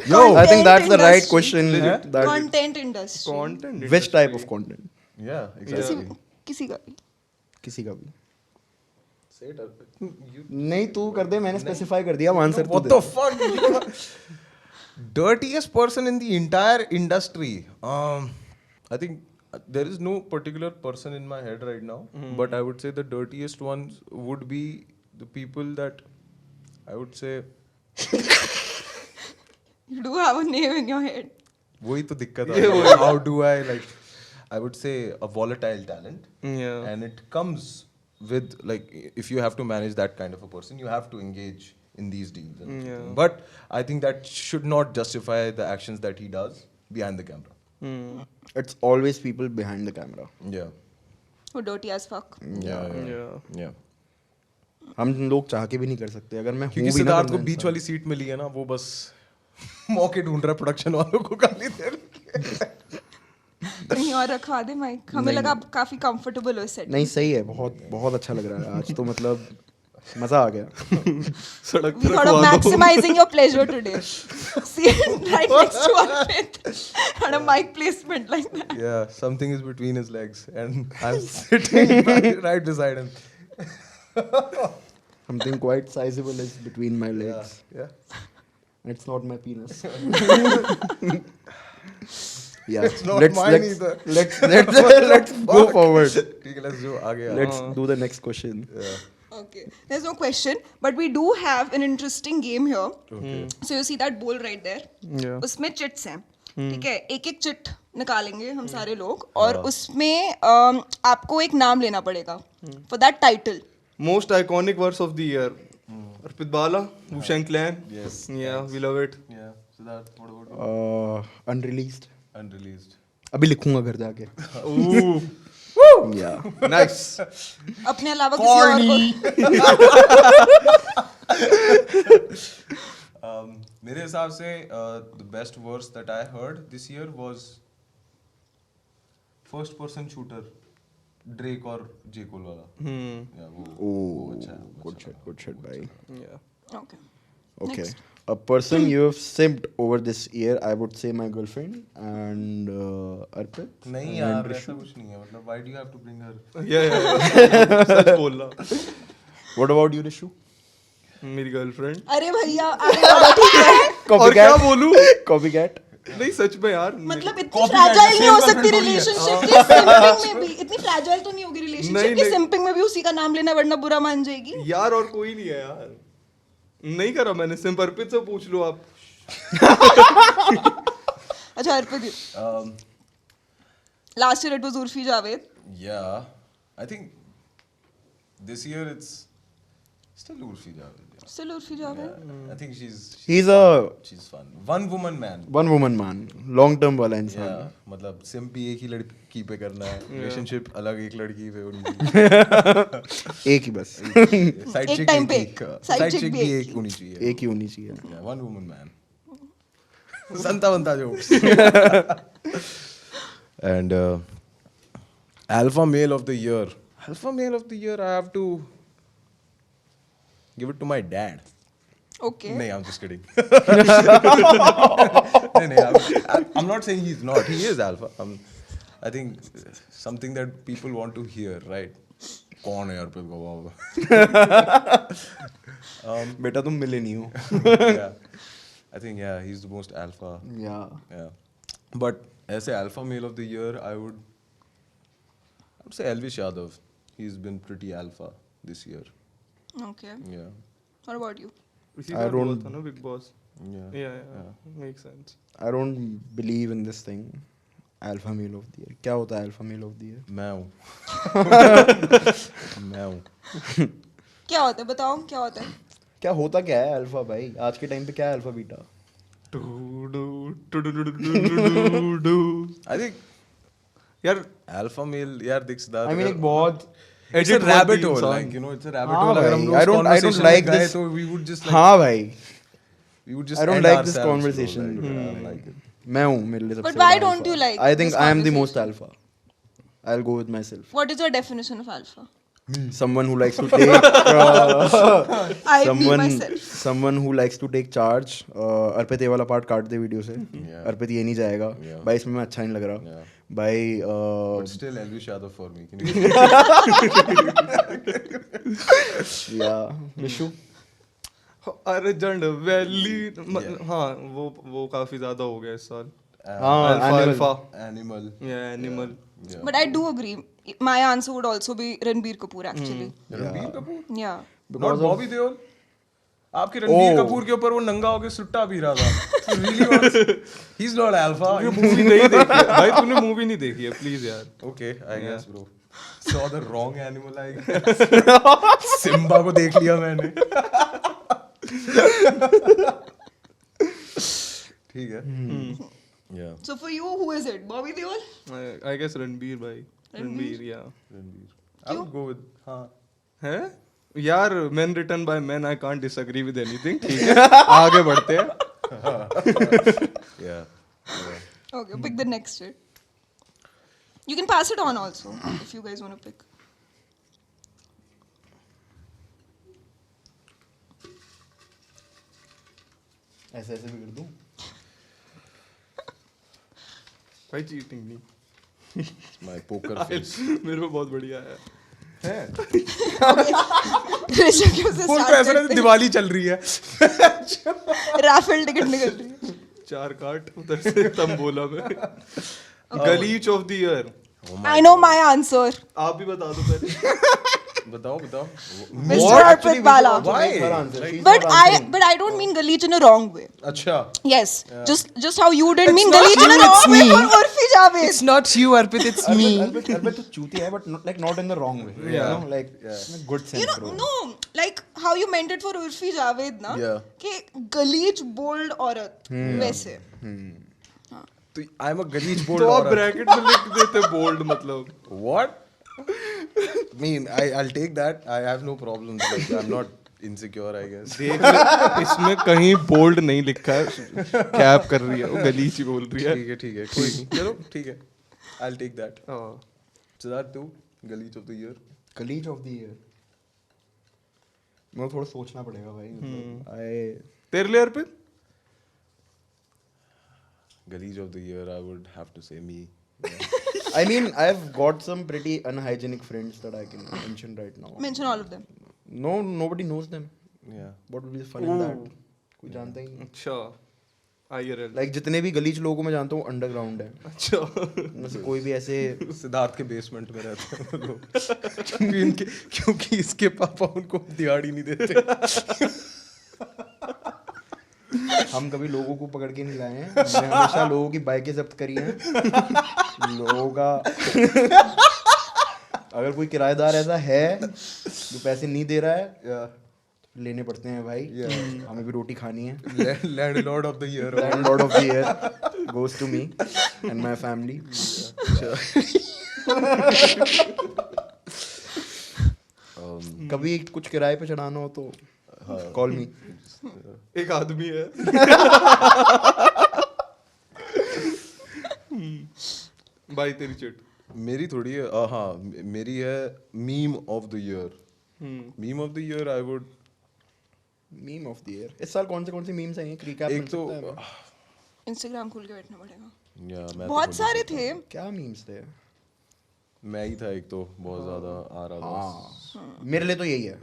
yo. I think that's the right industry. question. That Content industry. Content. which type of content? Yeah, exactly. किसी का भी. किसी का भी. Say it, Arpit. नहीं तू कर दे मैंने specify कर दिया आंसर तू What they. the fuck? Dirtiest person in the entire industry. I think there is no particular person in my head right now, but I would say the dirtiest ones would be the people that I would say. You do have a name in your head. वही तो दिक्कत है. How do I like? I would say a volatile talent, Yeah. and it comes with like if you have to manage that kind of a person, you have to engage in these deals. And everything. Yeah. But I think that should not justify the actions that he does behind the camera. It's always people behind the camera. Yeah. Who dirty as fuck. Yeah. हम लोग चाह के भी नहीं कर सकते अगर मैं क्योंकि हूँ भी ना सिद्धार्थ तो को मैं बीच वाली सीट मिली है ना, वो बस मौके ढूंढ रहा है प्रोडक्शन वालों को गाली देने के. कहीं और रखवा दे माइक. हमें लगा आप काफी कंफर्टेबल हो इस सेट. नहीं सही है बहुत अच्छा लग रहा है आज तो मतलब मजा आ गया. सड़क We thought of maximizing your pleasure today. See it right next to our bed. And a mic placement like that. Yeah, something is between his legs and I'm sitting right beside him. Something quite sizable is between my legs. Yeah. It's not my penis. Yeah. It's not mine either. Let's go forward. ठीक है, let's go आगे. Let's do the next question. Yeah. Okay, there's no question, but we do have an interesting game here. So you see that bowl right there? Yeah. उसमें chits हैं, ठीक है? एक-एक chit निकालेंगे हम सारे लोग और उसमें आपको एक नाम लेना पड़ेगा for that title. Most iconic verse of the year. Arpit Bala, Wu-Tang Clan. Yes. Yeah, we love it. Yeah. Siddharth, what about you? Unreleased. Unreleased. अभी लिखूंगा घर जाके. Ooh. Yeah. Nice. अपने अलावा किसी और को मेरे हिसाब से the best verse that I heard this year was first person shooter Drake और J Cole वाला. Yeah, वो अच्छा है. Good shit, bhai. Yeah. Okay. Okay. Next. A person you have simped over this year, I would say my girlfriend and Arpit. नहीं and यार Rishu. ऐसा कुछ नहीं है मतलब why do you have to bring her? Yeah. सच बोलना. What about you, Rishu? मेरी girlfriend. अरे भैया आगे बढ़ो, ठीक है? और क्या बोलूं? Copycat. नहीं सच में यार. मतलब इतनी फ्रैजाइल नहीं हो सकती रिलेशनशिप की सिंपिंग में भी. इतनी फ्रैजाइल तो नहीं होगी रिलेशनशिप की सिंपिंग में भी उसी का नाम लेना वरना बुरा मान जाएगी. यार और कोई नहीं है यार. नहीं करा मैंने. सिर्फ अर्पित से पूछ लो आप. अच्छा Arpit, last year it was Urfi Javed. Yeah, I think this year it's still Urfi Javed. Yeah. Still Urfi Javed. I think she's He's fun. One woman man. one woman man. Long term वाला इंसान. Yeah, मतलब सिम भी एक ही लड़की पे करना है. Relationship अलग एक लड़की पे उनकी. एक ही बस. Side एक chick time पे. एक. Side Side chick chick भी भी एक. एक होनी चाहिए. एक ही होनी चाहिए. Yeah, one woman man. संता बनता jokes. And alpha male of the year. Alpha male of the year, I have to give it to my dad. Okay. No, I'm just kidding. No, I'm not saying he's not. He is alpha. I think something that people want to hear, right? कौन है अर्पित बाबा? बेटा तुम मिले नहीं हो. Yeah. I think yeah, he's the most alpha. Yeah. Yeah. But as a alpha male of the year, I would say Elvish Yadav. He's been pretty alpha this year. Okay. Yeah. What about you? इसी I का role don't- था ना big boss. Yeah. Yeah. Makes sense. I don't believe in this thing. Alpha male of the year. क्या होता है alpha male of the year? मैं हूँ. मैं हूँ. क्या होता है बताओ, क्या होता है? क्या होता क्या है अल्फा भाई? आज के टाइम पे क्या है अल्फा बीटा? I think यार alpha male यार दिख I mean एक बहुत it's a rabbit hole, like you know, it's a rabbit हाँ hole. अगर भाई, हम I लोग don't conversation like में गए this. तो we would just like हाँ भाई. we would just I don't end like this ourselves, conversation. bro, like, I don't like it. मैं हूँ मेरे लिए सबसे But why बड़ा don't alpha. you like I think this I am the conversation? most alpha. I'll go with myself. What is your definition of alpha? Someone who likes to take I me myself. someone who likes to take charge. अर्पित ये वाला part काट दे video से. अर्पित ये नहीं जाएगा. Yeah. भाई इसमें मैं अच्छा नहीं लग रहा. Yeah. भाई But still Elvish Yadav for me. Can you या विशु. Urgent valley. हाँ वो काफी ज्यादा हो गया इस साल. हाँ alpha. animal. Yeah, animal. Yeah. But I do agree. My answer would also be Ranbir Kapoor actually. Ranbir Kapoor? Yeah. Not Bobby Deol? आपके रणबीर कपूर के ऊपर वो नंगा होके सुट्टा पी रहा था. Really? He's not alpha. Movie नहीं देखी है भाई. तूने मूवी नहीं देखी है प्लीज यार. Okay, I guess bro. Saw the wrong animal I guess. Simba को देख लिया मैंने. ठीक है. Yeah. So for you, who is it? Bobby Deol? I guess Ranbir भाई. रणबीर या. Ranbir. I would go with हाँ. है यार. men written by men, I can't disagree with anything. ठीक है आगे बढ़ते हैं. Yeah. Okay, pick the next shit. You can pass it on also if you guys want to pick. ऐसे ऐसे भी कर दूं. भाई चीटिंग नहीं. My poker face. मेरे को बहुत बढ़िया है. ऋषभ से बोल तो start ऐसा ना करते दिवाली चल रही है. हैं. Raffle ticket निकल रही है. 4 काट उधर से तब बोला मैं. Glitch of the year. I know my answer. आप भी बता दो पहले. बताओ Mr. Arpit Bala. Why? But I don't mean Galich in a wrong way. अच्छा Yes, just how you didn't mean not Galich in a you, it's wrong way me. for Urfi Javed. It's not you, Arpit, it's me. Arpit तो चूती है, but not in the wrong way. You know, like in a good sense, You know, bro. no, like how you meant it for Urfi Javed ना, Yeah. कि गलीच bold औरत वैसे. तो I am a गलीज bold तो आप औरत bracket में लिख देते बोल्ड मतलब What? mean, I'll take that. I have no problems. Like, I'm not insecure, I guess. देख ले, इसमें कहीं बोल्ड नहीं लिखा है, कैप कर रही है वो, गलीच ही बोल रही है। ठीक है कोई नहीं चलो ठीक है I'll take that. हाँ। सिद्धार्थ तू glitch of the year Colleague of the year. मुझे थोड़ा सोचना पड़ेगा भाई, मतलब तेरे लिए Arpit? Glitch of the year I would have to say me. I mean, I've got some pretty unhygienic friends that I can mention right now. Mention all of them. No, nobody knows them. Yeah. What would be the fun in that? कोई जानता ही नहीं. अच्छा, IRL। Like जितने भी गलीच लोगों को मैं जानता हूँ अंडरग्राउंड है. अच्छा। उनमें से कोई भी ऐसे सिद्धार्थ के बेसमेंट में रहते हैं वो लोग क्योंकि इसके पापा उनको दिहाड़ी नहीं देते. हम कभी लोगों को पकड़ के नहीं लाए हैं. हमने हमेशा लोगों की बाइकें जब्त करी हैं. लोगों का अगर कोई किराएदार ऐसा है जो पैसे नहीं दे रहा है, लेने पड़ते हैं भाई. हमें भी रोटी खानी है. Landlord of the year. Landlord of the year goes to me and my family. कभी कुछ किराए पे चढ़ाना हो तो कॉल मी. एक आदमी है। भाई तेरी चिट। मेरी थोड़ी है हाँ मेरी है meme of the year. Meme of the year I would meme of the year. इस साल कौन से मीम्स आए हैं? रिकैप एक तो Instagram खोल के बैठना पड़ेगा. या मैं बहुत सारे थे. क्या मीम्स थे? मैं ही था एक तो बहुत ज्यादा आ रहा था. मेरे लिए तो यही है.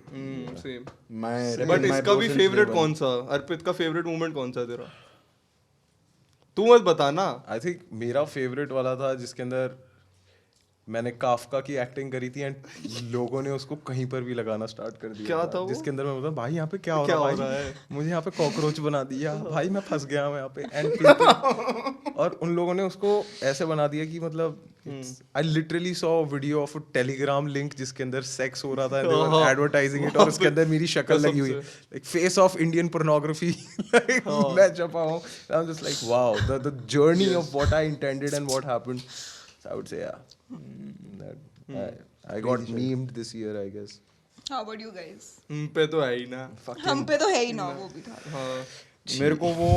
सेम। मैं बट इसका भी फेवरेट कौन सा? अर्पित का फेवरेट मोमेंट कौन सा है तेरा? तू मत बता ना। आई थिंक मेरा फेवरेट वाला था जिसके अंदर मैंने काफका की एक्टिंग करी थी एंड लोगों ने उसको कहीं पर भी लगाना स्टार्ट कर दिया. क्या था वो? जिसके अंदर मैं बोलता भाई यहाँ पे क्या हो क्या रहा हो रहा है? है? मुझे यहाँ पे कॉकरोच बना दिया भाई, मैं फंस गया हूँ यहाँ पे. एंड और उन लोगों ने उसको ऐसे बना दिया कि मतलब I literally saw video of Telegram link जिसके अंदर सेक्स हो रहा था एडवर्टाइजिंग इट और उसके अंदर मेरी शक्ल लगी हुई है like face of Indian pornography. मैं छपा हूँ. I am just like wow the journey of what I intended and what happened. So I would say I got memed this year I guess. How about you guys? हम पे तो है ही ना। हम पे तो है ही ना, वो भी था. हाँ। मेरे को वो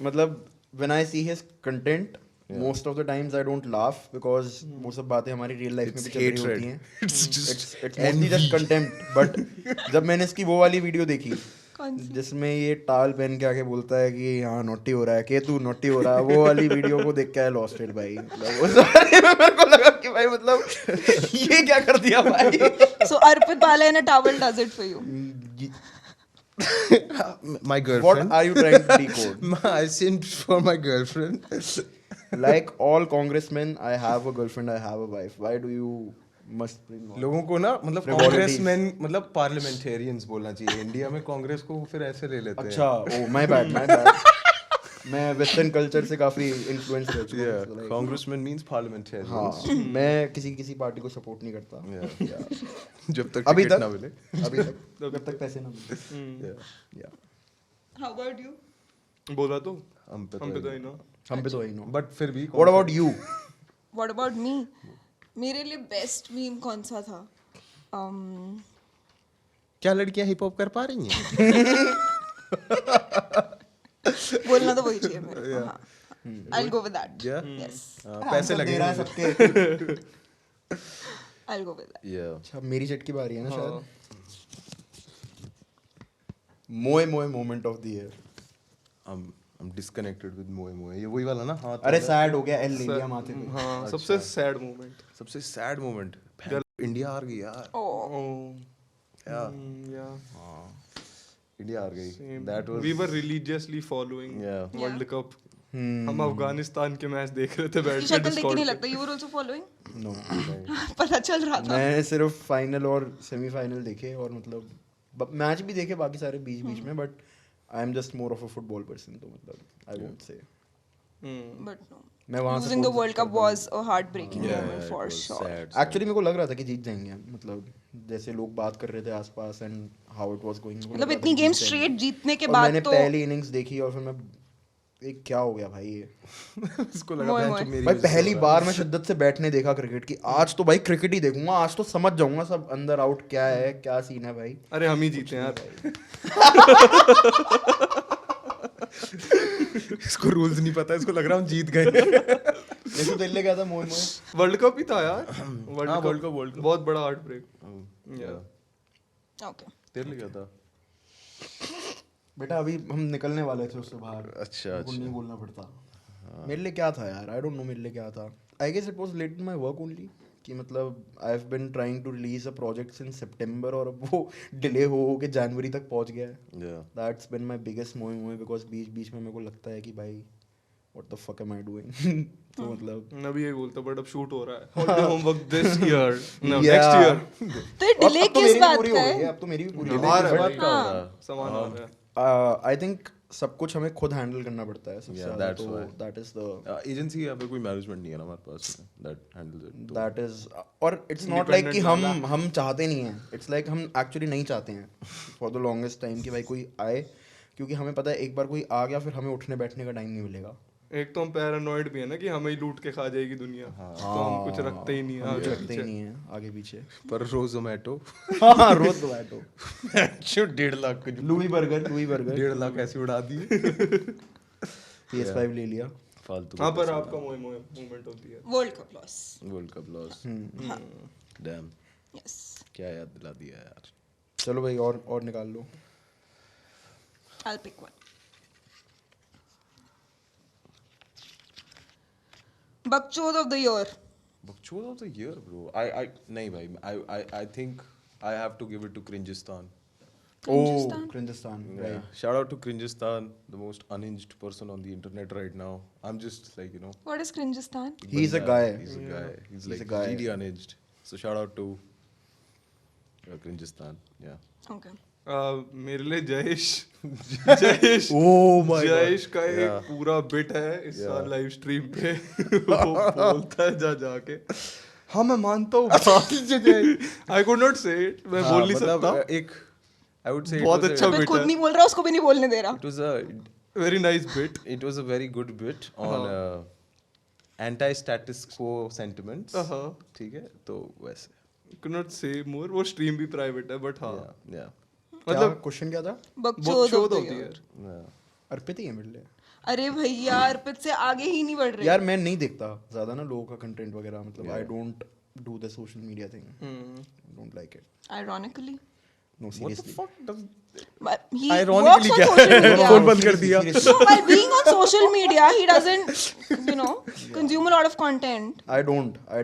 मतलब when I see his content most of the times I don't laugh because वो सब बातें हमारी रियल लाइफ में भी चल रही hatred. होती हैं. It's just It's mostly just contempt. But जब मैंने इसकी वो वाली वीडियो देखी कौन सी? जिसमें ये टाल पहन के आके बोलता है कि हाँ नोटी हो रहा है, केतु नोटी हो रहा है, वो वाली वीडियो को देख के आई लॉस्ट इट भाई. मतलब वो सारे में मेरे को लगा कि भाई मतलब ये क्या कर दिया भाई. So Arpit Bala in a towel does it for you. my What girlfriend. are you trying to decode? I simped for my girlfriend. Like all congressmen, I have a girlfriend, I have a wife. Why do you must bring all? लोगों को ना मतलब Frivolities. Congressman मतलब parliamentarians बोलना चाहिए. India में कांग्रेस को फिर ऐसे ले लेते हैं. अच्छा, ओ माय बैड. मैं वेस्टर्न कल्चर से काफी इन्फ्लुएंस रह चुका Yeah, हूँ. congressman means parliamentarians. हाँ, मैं किसी पार्टी को सपोर्ट नहीं करता. Yeah. जब तक अभी टिकट तक ना मिले. अभी तक जब तक पैसे ना मिले. Yeah. Yeah. How about you? बोला तो हम पे हम पे तो ही ना। हम पे तो है ही नो. बट फिर भी What about you? What about me? मेरे लिए बेस्ट मीम कौन सा था? क्या लड़कियां हिप हॉप कर पा रही हैं? बोलना तो वही चाहिए मेरे को. हाँ. I'll go with that. Yeah? Yes. पैसे दे लगे रहा है सबके. I'll go with that. Yeah. अच्छा मेरी चट की बारी है ना शायद. मोए moment of the year. I'm disconnected with मोए मोए. ये वही वाला ना? हाँ. अरे सैड हो गया, एल ले लिया माथे पे. हाँ, सबसे सैड मोमेंट। सबसे सैड मोमेंट इंडिया हार गई यार. या इंडिया हार गई. That was we were religiously following World Cup. हम अफगानिस्तान के मैच देख रहे थे बैठ की के शक्ल देख के नहीं डिस्कॉर्ड लगता. You were also following? No पता चल रहा था। मैं सिर्फ फाइनल और सेमीफाइनल देखे और मतलब मैच भी देखे बाकी सारे बीच बीच में, but I am just more of a football person, तो मतलब I won't say But no. मैं वहां Losing the World Cup was a heartbreaking moment for sure. Actually मेरे को लग रहा था कि जीत जाएंगे, मतलब जैसे लोग बात कर रहे थे आसपास and how it was going, मतलब इतनी गेम स्ट्रेट जीतने के और बाद मैंने तो पहली इनिंग्स देखी और फिर मैं एक क्या हो गया भाई ये इसको लगा मोए, बेंच मोए। मेरी भाई वजह से पहली हो रहा बार मैं शिद्दत से बैठने देखा क्रिकेट की, आज तो भाई क्रिकेट ही देखूंगा, आज तो समझ जाऊंगा सब अंदर आउट क्या है, क्या सीन है भाई। अरे हम ही जीते हैं यार। है। इसको रूल्स नहीं पता, इसको लग रहा है हम जीत गए। देखो दिल्ली क्या था, मोए मोए वर्ल्ड कप ही था यार। वर्ल्ड हाँ, कप वर्ल्ड कप। बहुत बड़ा हार्ट ब्रेक। Okay. तेरे लिए क्या था? बेटा अभी हम निकलने वाले थे उससे बाहर, अच्छा, मेरे को नहीं बोलना पड़ता। मेरे लिए क्या था यार, आई डोंट नो मेरे लिए क्या था। I guess it was related to my work only, कि मतलब I have been trying to release a project since सितंबर और अब वो डिले हो के जनवरी तक पहुंच गया है। दैट्स बीन माय बिगेस्ट मोए बिकॉज बीच बीच में मेरे को लगता है कि भाई what the fuck am I doing. तो मतलब मैं भी यही बोलता, बट अब शूट हो रहा है। Holiday homework this year, no Yeah. Next year. तो ये डिले अब तो किस मेरी भी बात पूरी का हो गई है, है? अब तो मेरी भी पूरी हो आ रहा है बात का हो भाई, रहा है। सामान आ रहा है। आई थिंक सब कुछ हमें खुद हैंडल करना पड़ता है सबसे Yeah, ज्यादा, that's तो why. That is the agency या फिर कोई मैनेजमेंट नहीं है ना हमारे पास that handles it. That is, और इट्स नॉट लाइक कि हम चाहते नहीं हैं, इट्स लाइक हम एक्चुअली नहीं चाहते हैं फॉर द लॉन्गेस्ट टाइम कि भाई कोई आए, क्योंकि हमें पता है एक बार कोई आ गया फिर हमें उठने बैठने का टाइम नहीं मिलेगा। एक तो हम पैरानॉइड भी है ना कि हमें ही लूट के खा जाएगी दुनिया, तो हम कुछ रखते ही नहीं है हम आगे रखते ही पीछे। नहीं है आगे पीछे। पर रोज जोमेटो हाँ रोज जोमैटो, 1.5 लाख का लुई बर्गर 1.5 लाख ऐसे उड़ा दिए। PS5 ले लिया। फालतू हाँ, पर आपका moment of the year. World cup loss. World cup loss. Damn, yes. क्या याद दिला दिया यार। चलो भाई और निकाल लो। I'll pick one. Bakchod of the year. बकचोद of the year bro, I नहीं भाई, I think I have to give it to Cringistan. Kyrgyzstan? Cringistan, Yeah. Right. Shout out to Kyrgyzstan, the most unhinged person on the internet right now. I'm just like, you know. What is Kyrgyzstan? He's a banda, guy. He's a guy. He's like a guy. really unhinged. So shout out to Kyrgyzstan. Yeah. Okay. मेरे लिए जयेश जयेश जयेश का एक पूरा bit है इस साल live stream पे। वो बोलता है जाके, हाँ मैं मानता हूँ, आई कुड नॉट से इट, मैं बोल नहीं सकता। एक I would say बहुत अच्छा फिर बिट खुद है, नहीं बोल रहा, उसको भी नहीं बोलने दे रहा। it was a very nice bit. it was a very good bit on anti-status quo sentiments. ठीक है, तो वैसे कुड नॉट से मोर, वो स्ट्रीम भी प्राइवेट है, बट हाँ yeah. मतलब क्वेश्चन क्या था? बकचोद शोध of the होती year. है। अर्पित ही है मेरे लिए। अरे भैया अर्पित से आगे ही नहीं बढ़ रहे। यार मैं नहीं देखता ज्यादा ना लोगों का कंटेंट वगैरह, मतलब I don't do the social media thing, don't like it. Ironically. No What the seriously. fuck does But he Ironically works on क्या social media. फोन बंद कर दिया। So while being on social media, he doesn't, you know, consume a lot of content. I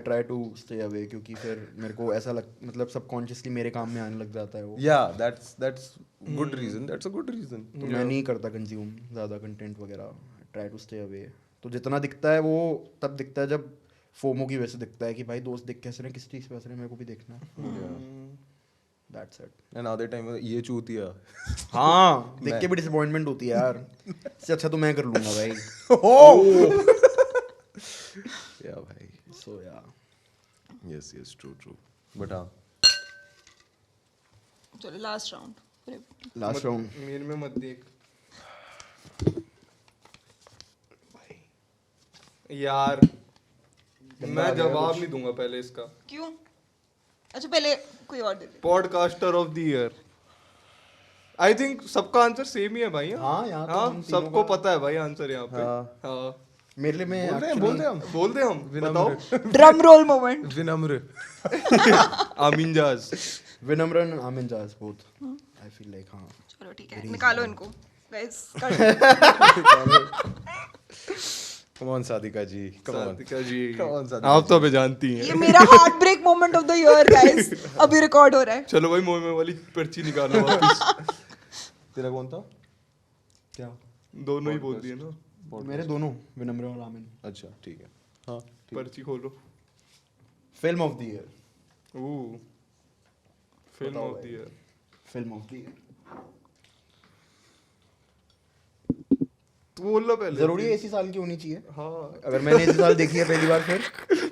try to stay away, क्योंकि फिर मेरे को ऐसा मतलब सबकॉन्शियसली मेरे काम में आने लग जाता है वो। Yeah, that's good reason. That's a good reason. तो मैं नहीं करता कंज्यूम ज़्यादा कंटेंट वगैरह, ट्राई टू स्टे अवे। तो जितना दिखता है वो तब दिखता है जब फोमो की वजह से दिखता है कि भाई दोस्त देख कैसे रहे, किस चीज़ पे हंस रहे हैं, मेरे को भी देखना है। That's it. And other time ये चूतिया। हाँ देख के भी डिसअपॉइंटमेंट होती है यार, इससे अच्छा तो मैं कर लूँगा भाई। Yeah भाई। सो या Yes, true. But हाँ, चलो लास्ट राउंड। Last round. मेरे में मत देख यार, मैं जवाब नहीं दूंगा पहले इसका। क्यों? अच्छा पहले कोई और दे दे। Podcaster of the year, I think सबका आंसर सेम ही है भाई। हाँ, यहाँ तो हाँ हम तीनों सबको का- पता है भाई आंसर यहाँ पे। हाँ मेरे लिए मैं बोल दे हम बताओ। Drum roll moment. विनम्र। आमीन जाज। विनम्र एंड आमिन जाज बोथ, आई फील लाइक। हाँ चलो ठीक है, निकालो इनको guys. Come on Sadika ji, come on. Sadika ji, Come on, Sadika आप तो अभी जानती ये हैं। मेरा heartbreak moment of the year guys, अभी रिकॉर्ड हो रहा है। चलो भाई मोह वाली पर्ची निकालो वापस। तेरा कौन था? क्या? दोनों ही बोल दिए ना। मेरे दोनों, विनम्र और आमिन। अच्छा ठीक है। हाँ पर्ची खोलो। Film of the year. Ooh. Film बताओ of भाई। the year. Film of the year. तू बोल लो पहले। जरूरी है इसी साल की होनी चाहिए। हाँ। अगर मैंने इसी साल देखी है पहली बार फिर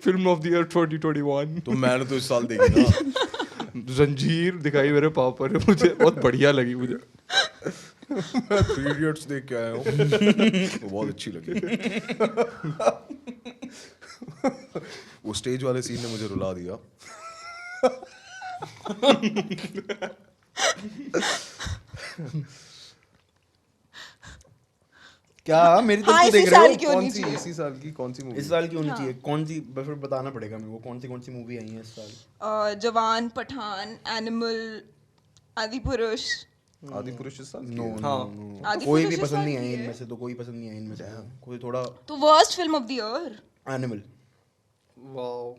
फिल्म ऑफ द ईयर 2021। तो मैंने तो इस साल देखी ना। जंजीर दिखाई मेरे पापा ने मुझे, बहुत बढ़िया लगी मुझे। मैं 3 Idiots देख के आया हूँ, वो बहुत अच्छी लगी। वो स्टेज वाले सीन ने मुझे रुला दिया। क्या मेरी तरफ हाँ, क्यों इसी देख रहे साल हो? की होनी कौन सी चाहिए। इसी साल की कौन सी मूवी? इस साल की होनी चाहिए। कौन सी फिर बताना पड़ेगा मेरे को कौन सी मूवी आई है इस साल। जवान, पठान, एनिमल, आदि पुरुष। आदि पुरुष इस साल की नो है? नो आदि कोई पुरुष भी इस पसंद साल नहीं की आई है। इनमें से, तो कोई पसंद नहीं आई इनमें से। कोई थोड़ा तो worst film of the year. Animal wow.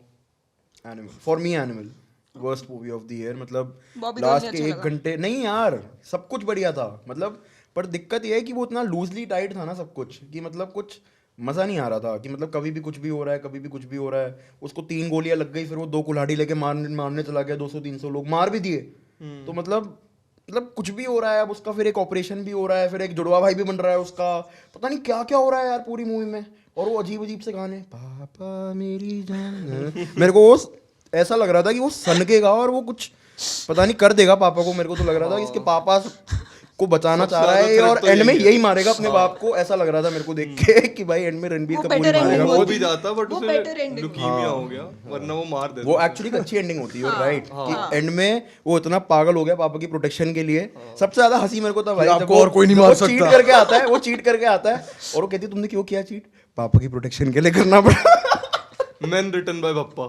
Animal for me animal worst movie of the year. मतलब बॉबी देओल लास्ट ने के अच्छा 1 लगा। घंटे नहीं यार, सब कुछ बढ़िया था मतलब, पर दिक्कत ये है कि वो इतना लूजली टाइट था ना सब कुछ, कि मतलब कुछ मजा नहीं आ रहा था, कि मतलब कभी भी कुछ भी हो रहा है, कभी भी कुछ भी हो रहा है। उसको 3 गोलियां लग गई, फिर वो 2 कुल्हाड़ी लेके मारने चला गया, 200-300 लोग मार भी दिए। तो मतलब कुछ भी हो रहा है। अब उसका फिर एक ऑपरेशन भी हो रहा है, फिर एक जुड़वा भाई भी बन रहा है उसका, पता नहीं क्या क्या हो रहा है यार पूरी मूवी में। और वो अजीब अजीब से गाने, पापा मेरी जान, मेरे को वो ऐसा लग रहा था कि वो सनकेगा और वो कुछ पता नहीं कर देगा पापा को। मेरे को तो लग रहा था कि इसके पापा को बचाना चाह रहा है और एंड में यही मारेगा अपने बाप को। ऐसा लग रहा था मेरे को देख के कि भाई एंड में रणबीर वो कपूर ही better ending मारेगा। वो होती। भी जाता, बट वो उसे better ending। ल्यूकीमिया हो गया, वरना वो मार देता। वो एक्चुअली अच्छी एंडिंग होती है, राइट, कि एंड में वो इतना पागल हो गया पापा की प्रोटेक्शन के लिए। सबसे ज्यादा हंसी मेरे को तब भाई आपको और कोई नहीं मार सकता। चीट करके आता है, वो चीट करके आता है और वो कहती है तुमने क्यों किया चीट? पापा की प्रोटेक्शन के लिए करना पड़ा। Man written by papa.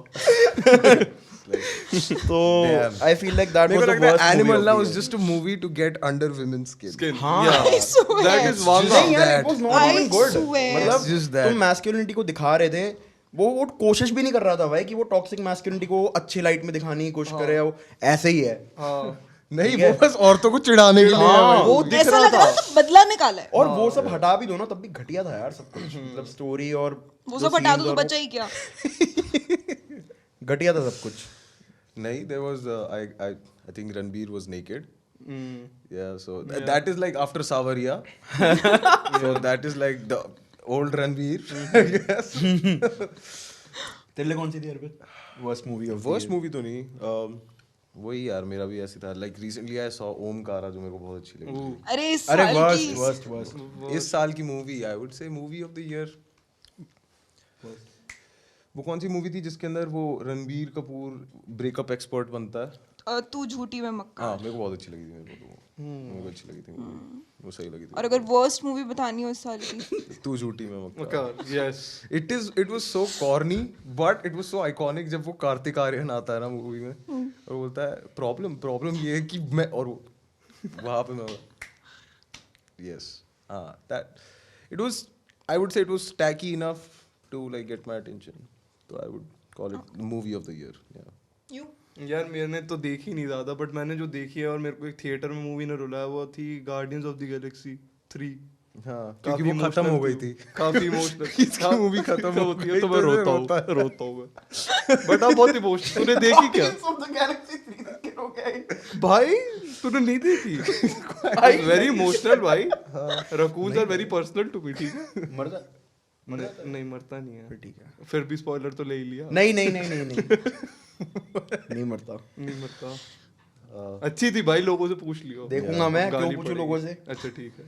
तो आई फील लाइक दैट मेरे वाज को द लगता है वर्स्ट एनिमल ना was just a movie to get under women's skin. हाँ That is one just of नहीं यार, that. it was not I even good. swear. मतलब It's just that. तुम मैस्कुलिनिटी को दिखा रहे थे, वो कोशिश भी नहीं कर रहा था भाई कि वो टॉक्सिक मैस्कुलिनिटी को अच्छी लाइट में दिखाने की कोशिश करे। वो ऐसे ही है। नहीं, वो बस औरतों को चिढ़ाने के लिए है हाँ, भाई। वो दिख ऐसा रहा लग रहा था। था बदला निकाला है। और वो सब हटा भी दो ना, तब भी घटिया था यार सब कुछ, मतलब स्टोरी और वो जो सब हटा दो scenes तो और बचा ही क्या। घटिया था सब कुछ। नहीं, there was I think Ranbir was naked. Yeah, so that is like after Savaria. So that is like the old Ranbir. Yes. तेरे लिए कौन सी थी Arpit? Worst movie of Worst movie तो नहीं, वही यार मेरा भी ऐसे था। Like recently I saw Omkara जो मेरे को बहुत अच्छी लगी। अरे इस अरे साल वर्स्ट की वर्स्ट वर्स्ट इस साल की movie I would say movie of the year। वो कौन सी मूवी थी जिसके अंदर वो रणबीर कपूर ब्रेकअप एक्सपर्ट बनता है? तू झूठी में मक्का। हाँ, मेरे को बहुत अच्छी लगी थी। मेरे को तो मेरे को अच्छी लगी थी movie। वो सही लगी और थी। अगर वर्स्ट मूवी बतानी हो इस साल की तू झूठी में मक्का। Yes. It was so corny, but it was so iconic जब वो कार्तिक आर्यन आता है ना मूवी में और बोलता है प्रॉब्लम ये है कि मैं, और वहाँ पे मैं yes हाँ that it was, I would say it was tacky enough to like get my attention, so I would call it the movie of the year। yeah। You यार मैंने तो देखी नहीं ज्यादा, बट मैंने जो देखी है और मेरे को एक थिएटर में मूवी ने रुलाया वो थी गार्डियंस ऑफ द गैलेक्सी 3। हाँ, क्योंकि वो खत्म हो गई थी। काफी इमोशनल। इसकी मूवी खत्म होती है गई तो मैं तो रोता हूँ बट आप बहुत इमोशनल। तूने देखी क्या भाई? तूने नहीं देखी? वेरी इमोशनल भाई। Raccoons are very personal to me, ठीक है? मर जा। नहीं मरता नहीं है। ठीक है। फिर भी स्पॉइलर तो ले ही लिया। नहीं नहीं नहीं नहीं नहीं नहीं मरता। नहीं मरता। अच्छी थी भाई, लोगों से पूछ लियो। देखूंगा मैं, क्यों गाली पूछूं पड़ेगी। लोगों से? अच्छा ठीक है।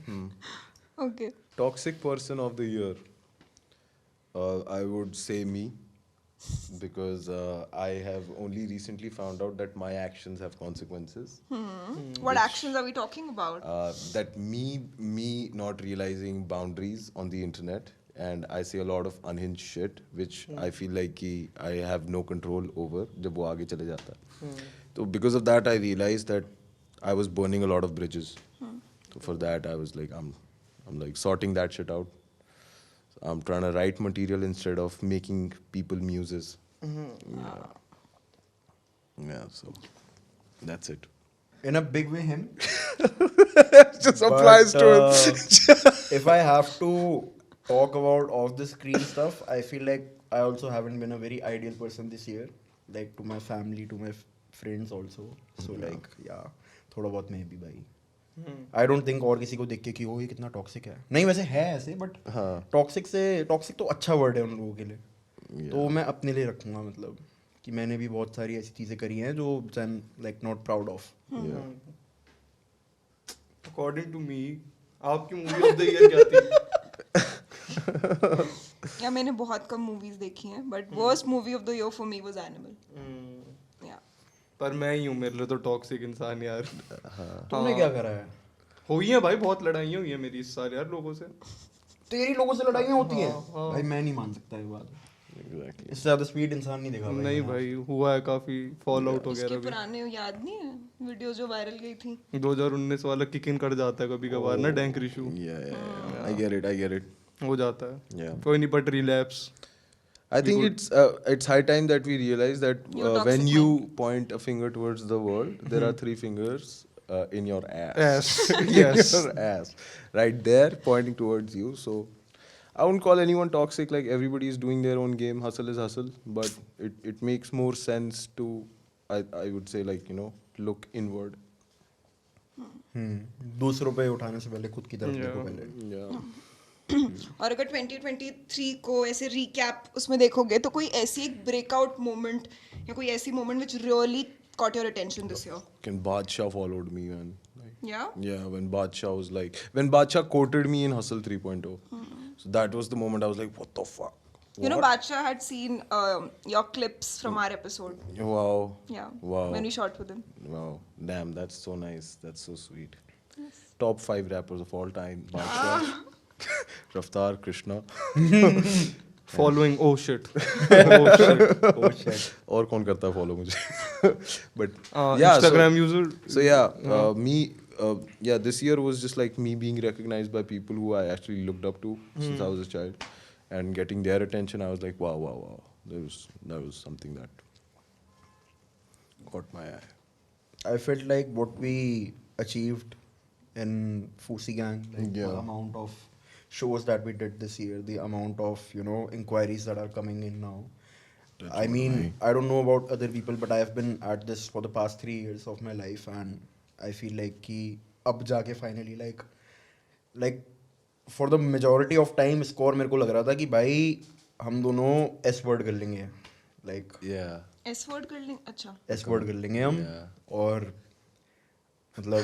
Okay Toxic person of the year, I would say me, because I have only recently found out that my actions have consequences. What actions are we talking about That me not realizing boundaries on the internet, and I say a lot of unhinged shit which I feel like कि I have no control over जब वो आगे चले जाता है। तो because of that I realized that I was burning a lot of bridges. So for that I was like I'm like sorting that shit out. I'm trying to write material instead of making people muses. Yeah, so that's it. In a big way, him. Just applies to it. If I have to talk about off the screen stuff, I feel like I also haven't been a very ideal person this year. like to my family, to my friends also. So like yeah, थोड़ा बहुत मैं भी भाई. I don't think और किसी को देख के कि ओ ये कितना टॉक्सिक है. नहीं वैसे है ऐसे बट टॉक्सिक तो अच्छा वर्ड है उन लोगों के लिए. तो मैं अपने लिए रखूंगा मतलब कि मैंने भी बहुत सारी ऐसी चीजें करी हैं जो I am like not proud of. According to me आपकी मूवी ऑफ द ईयर क्या थी? या मैंने बहुत कम मूवीज देखी हैं but worst movie of the year for me was animal. या पर मैं ही हूँ, मेरे लिए तो टॉक्सिक इंसान यार. तुमने क्या करा है? हुई है भाई, बहुत लड़ाइयाँ हुई है मेरी इस साल यार लोगों से. तेरी लोगों से लड़ाइयाँ होती हैं भाई. मैं नहीं मान सकता ये बात. Exactly. इससे ज्यादा स्पीड इंसान नहीं देखा नहीं भाई, हुआ है काफी फॉल आउट इसके वगैरह भी. पुराने याद नहीं है वीडियो जो वायरल गई थी? 2019 वाला किक इन कर जाता है कभी कभार ना, dank Rishu Yeah. I get it. हो जाता है. Yeah. कोई नहीं, but relapse. I think it's high time that we realize that Your toxic when you point a finger towards the world, there are 3 fingers in your ass. Yes. In your ass, right there, pointing towards you. So I wouldn't call anyone toxic. Like everybody is doing their own game. Hustle is hustle, but it makes more sense to I would say like look inward. दूसरों पे उठाने से पहले खुद की तरफ देखो पहले. Yeah. और अगर 2023 को ऐसे रिकैप उसमें देखोगे तो कोई ऐसी एक ब्रेकआउट मोमेंट या कोई ऐसी moment which really caught your attention this year? Can Badshah followed me, man. Yeah? Yeah, when Badshah was like, when Badshah quoted me in Hustle 3.0. So that was the moment I was like, what the fuck? You know, What? Badshah had seen your clips from our episode. Wow. Yeah. Wow. When we shot with him. Wow. Damn, that's so nice. That's so sweet. Top 5 rappers of all time. Badshah, Raftaar, Krishna. Following oh shit. Oh shit. और कौन करता है follow मुझे? But yeah, Instagram user. So yeah, me. This year was just like me being recognized by people who I actually looked up to since I was a child, and getting their attention. I was like, wow. That was something that caught my eye. I felt like what we achieved in Fusi Gang, like the Yeah. amount of shows that we did this year, the amount of inquiries that are coming in now. I mean, I don't know about other people, but I have been at this for the past 3 years of my life, and I feel like कि अब जाके finally like for the majority of time score मेरे को लग रहा था कि भाई हम दोनों S word कर लेंगे, like Yeah. S word कर लें. अच्छा. S word कर लेंगे हम. Yeah. और मतलब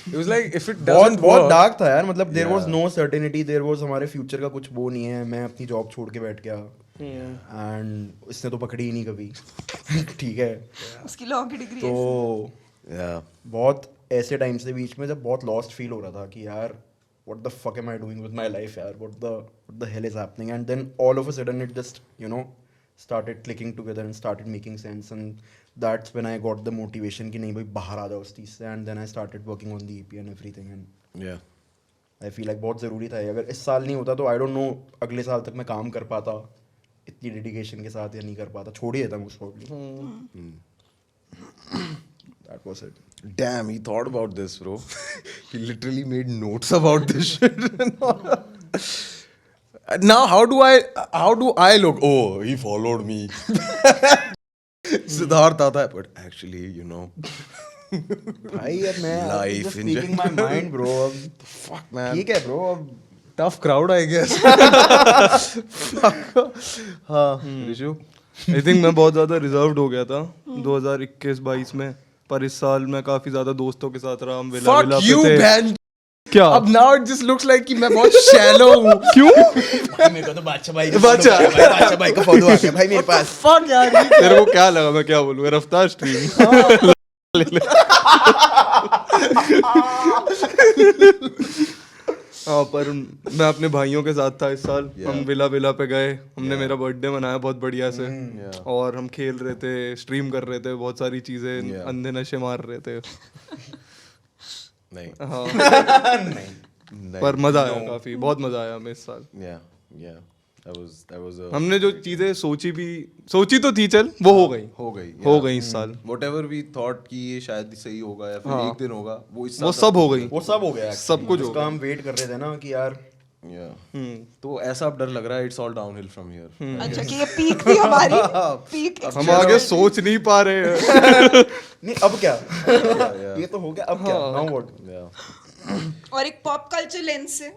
It was like if it बहुत doesn't बहुत work. डार्क था यार. मतलब there was Yeah. No certainty, there was हमारे फ्यूचर का कुछ वो नहीं है. मैं अपनी जॉब छोड़ के बैठ गया एंड इसने तो पकड़ी ही नहीं कभी. ठीक है. उसकी लॉ की डिग्री तो Yeah. बहुत ऐसे टाइम से बीच में जब बहुत लॉस्ट फील हो रहा था कि यार what the fuck am I doing with my life यार, what the hell is happening, and then all of a sudden it just started clicking together and started making sense, and that's when I got the motivation कि नहीं भाई बाहर आ जाओ उस चीज़ से, and then I started working on the EP and everything, and Yeah. I feel like बहुत ज़रूरी था ये. अगर इस साल नहीं होता तो I don't know अगले साल तक मैं काम कर पाता इतनी डेडिकेशन के साथ या नहीं कर पाता. छोड़ ही देता most probably. That was it. Damn, he thought about this, bro. He literally made notes about this shit. Now, how do I look? Oh, he followed me. Siddharth आता है, but actually, भाई यार मैं Life तो just in speaking my mind bro. अब fuck man. ठीक है bro. अब Tough crowd, I guess. हाँ, रिशु. आई थिंक मैं बहुत ज़्यादा रिजर्व्ड हो गया था 2021-22 में, पर इस साल मैं काफ़ी ज़्यादा दोस्तों के साथ रहा. हम विला Fuck पे you, थे. man. क्या? अब now it just looks like कि मैं बहुत shallow हूँ. क्यों? भाई मेरे को तो बादशाह भाई बादशाह भाई का फॉलो आ गया भाई मेरे पास. Fuck यार. तेरे को क्या लगा मैं क्या बोलूँ? रफ्तार स्ट्रीम. हाँ, पर मैं अपने भाइयों के साथ था इस साल. हम विला पे गए, हमने मेरा बर्थडे मनाया बहुत बढ़िया से, और हम खेल रहे थे, स्ट्रीम कर रहे थे, बहुत सारी चीजें, अंधे नशे मार रहे थे. नहीं. हाँ, नहीं. पर मजा आया काफी, बहुत मजा आया हमें इस साल. Yeah. That was a हमने जो चीजें सोची तो थी, चल वो हो गई इस साल. Whatever we thought कि ये शायद सही होगा या फिर एक दिन होगा, वो इस वो साल सब हो गई. वो सब हो गया. सब कुछ हो जिसका हम वेट कर रहे थे ना कि यार तो ऐसा अब डर लग रहा है it's all downhill from here अच्छा कि ये पीक थी हमारी पीक हम आगे सोच नहीं पा रहे हैं। नहीं अब क्या ये तो हो गया, अब क्या, नाउ व्हाट? और एक पॉप कल्चर लेंस से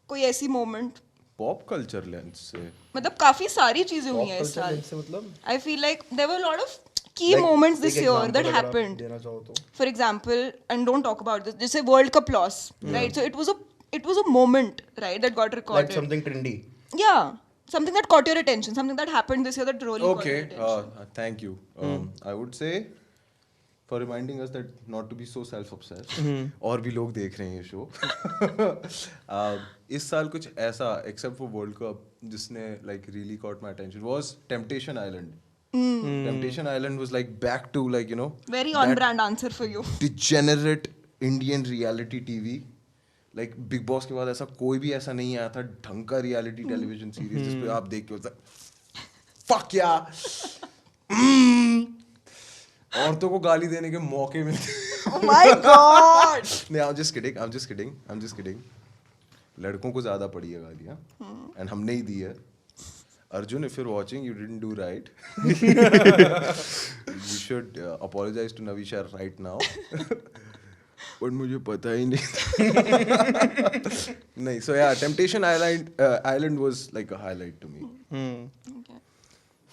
कोई ऐसी मोमेंट, पॉप कल्चर लेंस से मतलब काफी सारी चीजें हुई हैं इस साल. से मतलब I feel like there were a lot of key moments this year that happened. देना चाहो तो For example, and don't talk about this. जैसे World Cup loss, right? So it was a moment, right, that got like recorded. something trendy. Yeah, something that caught your attention, something that happened this year that really caught Okay, your attention. thank you. I would say for reminding us that not to be so self-obsessed. और भी लोग देख रहे हैं ये show. इस साल कुछ ऐसा except for World Cup जिसने like really caught my attention was Temptation Island. Temptation Island was like back to like you know Very on-brand answer for you. degenerate Indian reality TV. Like Big Boss के बाद ऐसा कोई भी ऐसा नहीं आया था ढंग का रियलिटी टेलीविजन सीरीज जिसपे आप देख के होता फक या औरतों को गाली देने के मौके मिलते Oh my God! नहीं I'm just kidding लड़कों को ज्यादा पड़ी है गालियाँ एंड हमने ही दी है. Arjun, if you're watching, you didn't do right. You should apologize to Navisha right now. But मुझे पता ही नहीं. नहीं, so yeah, Temptation Island was like a highlight to me. Okay.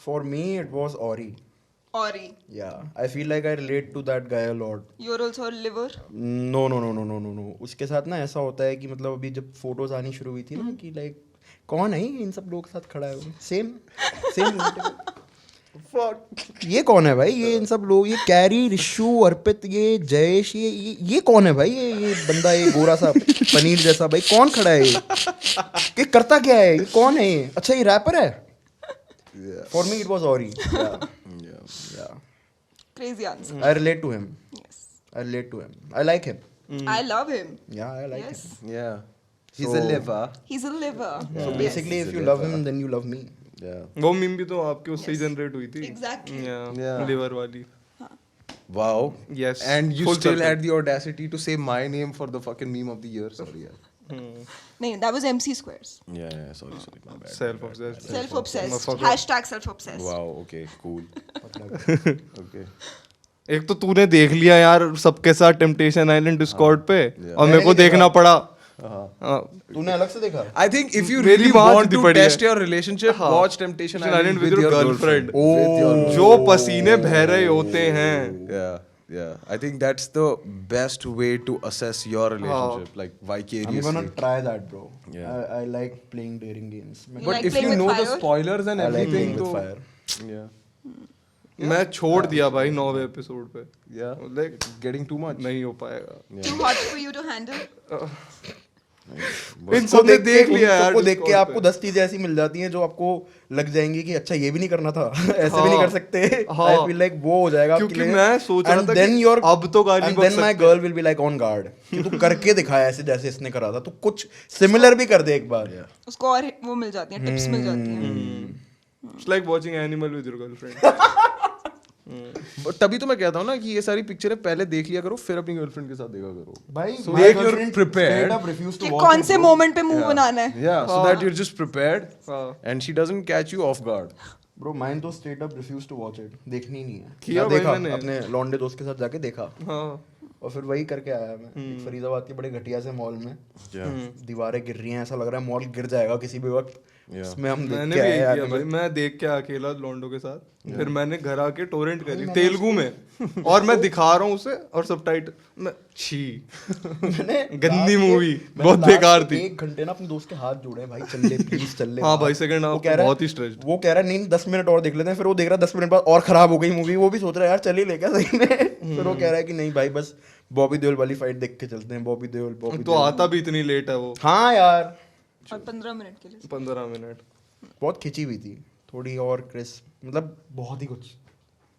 For me, it was Ori. Ori, Yeah, I feel like I relate to that guy a lot. you're also a liver. No. उसके साथ ना ऐसा होता है कि मतलब अभी जब फोटोज आनी शुरू हुई थी ना कि लाइक कौन है ये इन सब लोग के साथ खड़ा है वो सेम ये कौन है भाई, ये इन सब लोग, ये कैरी, रिशु, अर्पित, ये जयेश, ये कौन है भाई, ये बंदा, ये गोरा सा पनीर जैसा भाई कौन खड़ा है ये करता क्या है, ये कौन है ये, अच्छा ये रैपर है. For me it was Ori. Yeah. Crazy answer. I relate to him. Yes. I like him. I love him. Yeah, I like Yes. him. Yeah, he's So- a liver. He's a liver. So basically, if you love him, then you love me. Yeah. वो meme भी तो आपके उससे ही generate हुई थी. Exactly. Yeah. Liver वाली. Wow. Yes. And you Full still circle. had the audacity to say my name for the fucking meme of the year. Sorry, yeah. No, that was MC Squares. Yeah. Sorry, my bad. Self-obsessed. Self-obsessed. Motherfucker. Hashtag self-obsessed. Wow. Okay. Cool. Okay. एक तो तूने देख लिया यार सबके साथ temptation island Discord पे Yeah. और मेरे मैंने को नहीं देखना देखा। पड़ा. तूने अलग से देखा? I think if you मेरी really बात want भी to बड़ी है. test your relationship, हाँ. watch Temptation Island with your girlfriend. With your जो पसीने बह रहे होते हैं. Yeah. I think that's the best way to assess your relationship, like I'm vicariously. gonna try that, bro. Yeah. I like playing dating games. You But like if playing you with know the fire? spoilers and I like everything, playing with तो fire. yeah, मैं छोड़ दिया भाई 9वें episode पे. yeah, Like getting too much. नहीं हो पाएगा. Too hot for you to handle. इन सब ने देख लिया यार. सबको देख के Discord आपको पे. 10 चीजें ऐसी मिल जाती हैं जो आपको लग जाएंगी कि अच्छा ये भी नहीं करना था ऐसे भी नहीं कर सकते. हाँ. I feel like वो हो जाएगा आपके क्योंकि लिए. मैं सोच रहा And था then कि your- अब तो गाली and बक then my सकते girl will be like on guard कि तू करके दिखाया ऐसे जैसे इसने करा था, तू कुछ सिमिलर भी कर दे एक बार. उसको और वो मिल जाती हैं, टिप्स मिल जाती हैं. It's like watching Animal with your girlfriend. But तभी तो मैं कहता हूँ ना कि ये सारी पिक्चरें पहले देख लिया करो, फिर अपनी गर्लफ्रेंड के साथ देखा करो. भाई So my that you're girlfriend prepared. straight up refused to कि watch कौन it, से bro. मोमेंट पे मुंह बनाना है. Yeah, so that you're just prepared, हाँ. and she doesn't catch you off guard. Bro, mine तो straight up refused to watch it. देखनी ही नहीं है. किया मैं भाई देखा मैंने. अपने लौंडे दोस्त के साथ जाके देखा हाँ. और फिर वही करके आया मैं एक फरीदाबाद के बड़े घटिया से मॉल में. दीवारें गिर रही हैं, ऐसा लग रहा है मॉल गिर जाएगा किसी भी वक्त. उसमें हम देख मैंने के भी आए यही आगे किया भाई. मैं देख के अकेला लॉन्डो के साथ. फिर मैंने घर आके टोरेंट करी तेलुगु में और मैं दिखा रहा हूँ उसे और सबटाइटल में. छी मैंने गंदी last मूवी के- मैंने बहुत last बेकार थी. 1 घंटे ना अपने दोस्त के हाथ जोड़े भाई, चल ले प्लीज चल ले. हाँ बाहर. भाई, second half वो कह रहा है- बहुत ही stretched. वो कह रहा है नहीं 10 मिनट और देख लेते हैं. फिर वो देख रहा है 10 मिनट बाद और खराब हो गई मूवी. वो भी सोच रहा है यार चल ही ले क्या सही में. फिर वो कह रहा है कि नहीं भाई बस बॉबी देओल वाली फाइट देख के चलते हैं. बॉबी देओल तो आता भी इतनी लेट है वो. हाँ यार और 15 मिनट के लिए. 15 मिनट. बहुत खिंची हुई थी थोड़ी और क्रिस्प, मतलब बहुत ही कुछ.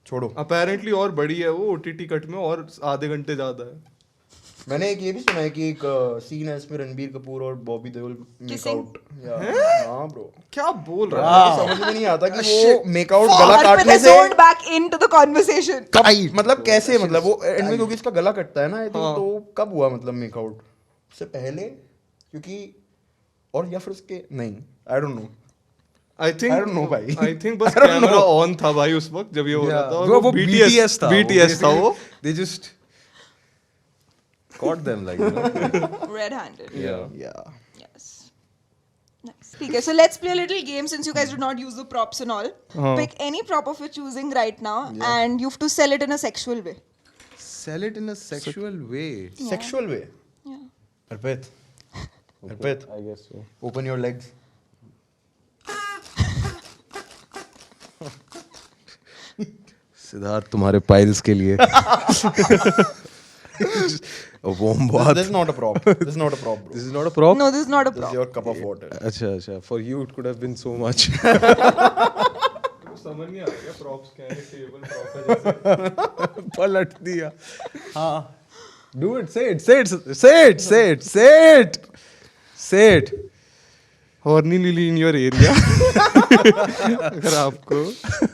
छोड़ो. अपेरेंटली और बड़ी है वो ओटीटी कट में और आधे घंटे ज्यादा है. मैंने एक ये भी सुना है कि एक सीन है इसमें रणबीर कपूर और बॉबी देओल मेकआउट. हाँ ब्रो, क्या बोल रहा है? समझ में नहीं आता कि वो मेकआउट गला काटने Arpit has से zoned back into the conversation. कब, मतलब कैसे, मतलब वो एंड में क्योंकि इसका गला कटता है ना I think, तो कब हुआ मतलब मेकआउट से पहले, क्योंकि और या फिर उसके नहीं, I don't know. I think I don't know भाई। I think बस कैमरा ऑन था भाई उस वक्त जब ये हो रहा था और वो BTS था, BTS था वो। They just caught them like, you know? Red-handed. Yeah. Yes. Nice. Okay, so let's play a little game since you guys did not use the props and all. Pick any prop of your choosing right now, and you have to sell it in a sexual way. Sell it in a sexual way. Sexual way. Yeah. Arpit I guess so. Open your legs. Siddharth तुम्हारे piles के लिए warm bath. This is not a prop. This is not a prop, bro. This is not a prop. No, this is not a This is prop. your cup of water. अच्छा अच्छा. For you it could have been so much. समझ नहीं आ रहा props क्या है, table prop है जैसे। पलट दिया. हाँ. Do it. Say it. Say it. Say it. Say it. Say it. Say it. Horny lily in your area. अगर आपको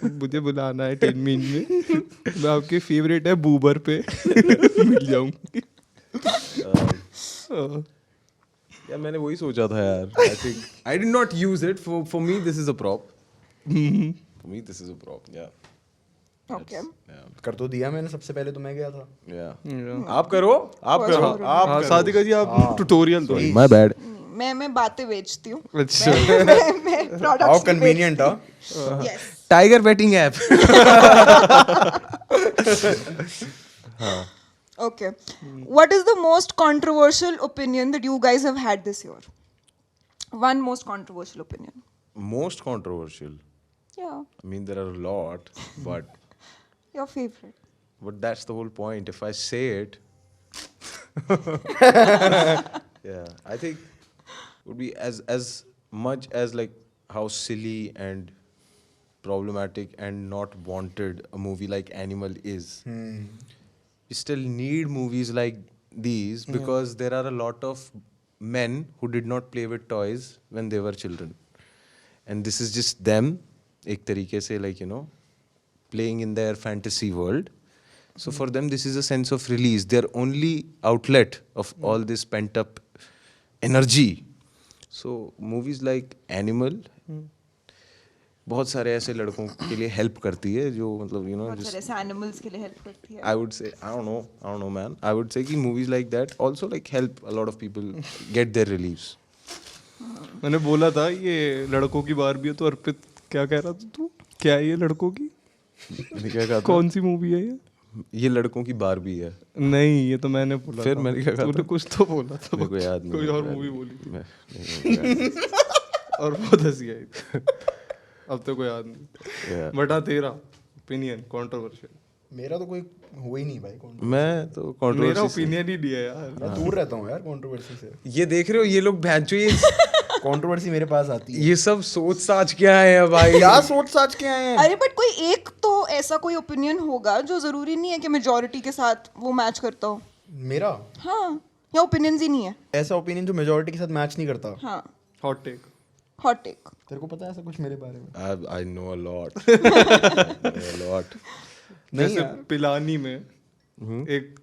मुझे बुलाना है 10 मिनट में, मैं आपके फेवरेट है बूबर पे मिल जाऊंगी। यार मैंने वही सोचा था यार. I think I did not use it. For me this is a prop. For me this is a prop. Yeah. Okay. Yeah. कर तो दिया मैंने, सबसे पहले तो मैं गया था। Yeah. आप करो. आप करो. आप हाँ करो. सादिका जी आप ट्यूटोरियल दो। My bad. मैं बातें बेचती हूँ. अच्छा। मैं products How की convenient, huh? बेचती- Yes. Tiger betting app. Okay. What is the most controversial opinion that you guys have had this year? One most controversial opinion. Most controversial. Yeah. I mean there are a lot, but Your favorite. that's the whole point. If I say it, yeah, I think would be as much as like how silly and problematic and not wanted a movie like Animal is. We still need movies like these because there are a lot of men who did not play with toys when they were children, and this is just them, ek tarike se, like, you know, playing in their fantasy world. So for them, this is a sense of release. Their only outlet of all this pent up energy. So movies like Animal, बहुत सारे ऐसे लड़कों के लिए help करती है जो मतलब you know बहुत just सारे ऐसे animals के लिए help करती है. I would say I don't know man. I would say कि movies like that also like help a lot of people get their reliefs. मैंने बोला था ये लड़कों की बार भी है, तो अर्पित क्या कह रहा था तू? क्या है ये लड़कों की? मैंने क्या कहा था? कौन सी मूवी है ये? ये लड़कों की बारबी है. नहीं ये तो मैंने बोला फिर था। मैंने क्या कहा तूने था? कुछ तो बोला था। मेरे को याद नहीं. कोई और मैं- मूवी बोली थी मैं- मेरे को याद नहीं. और बहुत हंसी आई थी। अब तो कोई याद नहीं। Yeah. बट हाँ तेरा ओपिनियन कंट्रोवर्शियल। मेरा तो कोई हुआ ही नहीं भाई controversy। मैं तो मेरा कंट्रोवर्सी ओपिनियन ही नहीं है यार। मैं दूर रहता हूँ यार कंट्रोवर्सी से। ये देख रहे हो ये लोग भैंचो ये कंट्रोवर्सी मेरे पास आती है। ये सब सोच साच क्या है भाई. क्या सोच साच के आए हैं? अरे बट कोई एक तो ऐसा कोई ओपिनियन होगा जो जरूरी नहीं है कि मेजोरिटी के साथ वो मैच करता हो. मेरा हाँ, या ओपिनियंस ही नहीं है. ऐसा ओपिनियन जो मेजोरिटी के साथ मैच नहीं करता। हाँ, हॉट टेक। Hot take. तेरे को पता है ऐसा कुछ मेरे बारे में? I know a lot. I know a lot. जैसे पिलानी में एक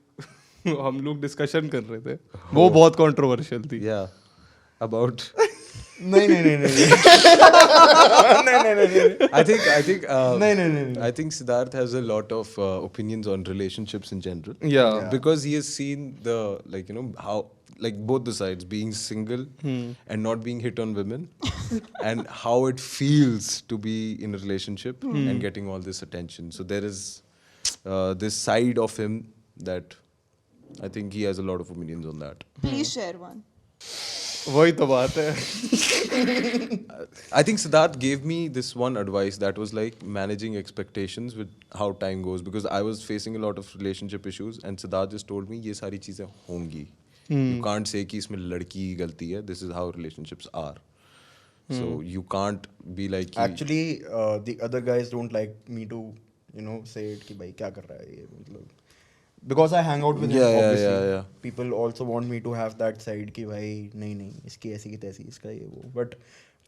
हम लोग डिस्कशन कर रहे थे, वो बहुत कंट्रोवर्शियल थी। Yeah. About नहीं नहीं नहीं नहीं I think नहीं। I think Siddharth has a lot of opinions on relationships in general. Yeah. Because he has seen the like you know how like both the sides being single and not being hit on women and how it feels to be in a relationship and getting all this attention. So there is this side of him that I think he has a lot of opinions on that. Please share one. वही तो बात है। I think Siddharth gave me this one advice that was like managing expectations with how time goes because I was facing a lot of relationship issues and Siddharth just told me ये सारी चीजें होंगी. You can't say कि इसमें लड़की की गलती है. This is how relationships are. So you can't be like कि- Actually, the other guys don't like me to, you know, say it कि भाई क्या कर रहा है ये मतलब. Because I hang out with him, Yeah, obviously. yeah. People also want me to have that side कि भाई नहीं इसकी ऐसी की तैसी इसका ये वो. But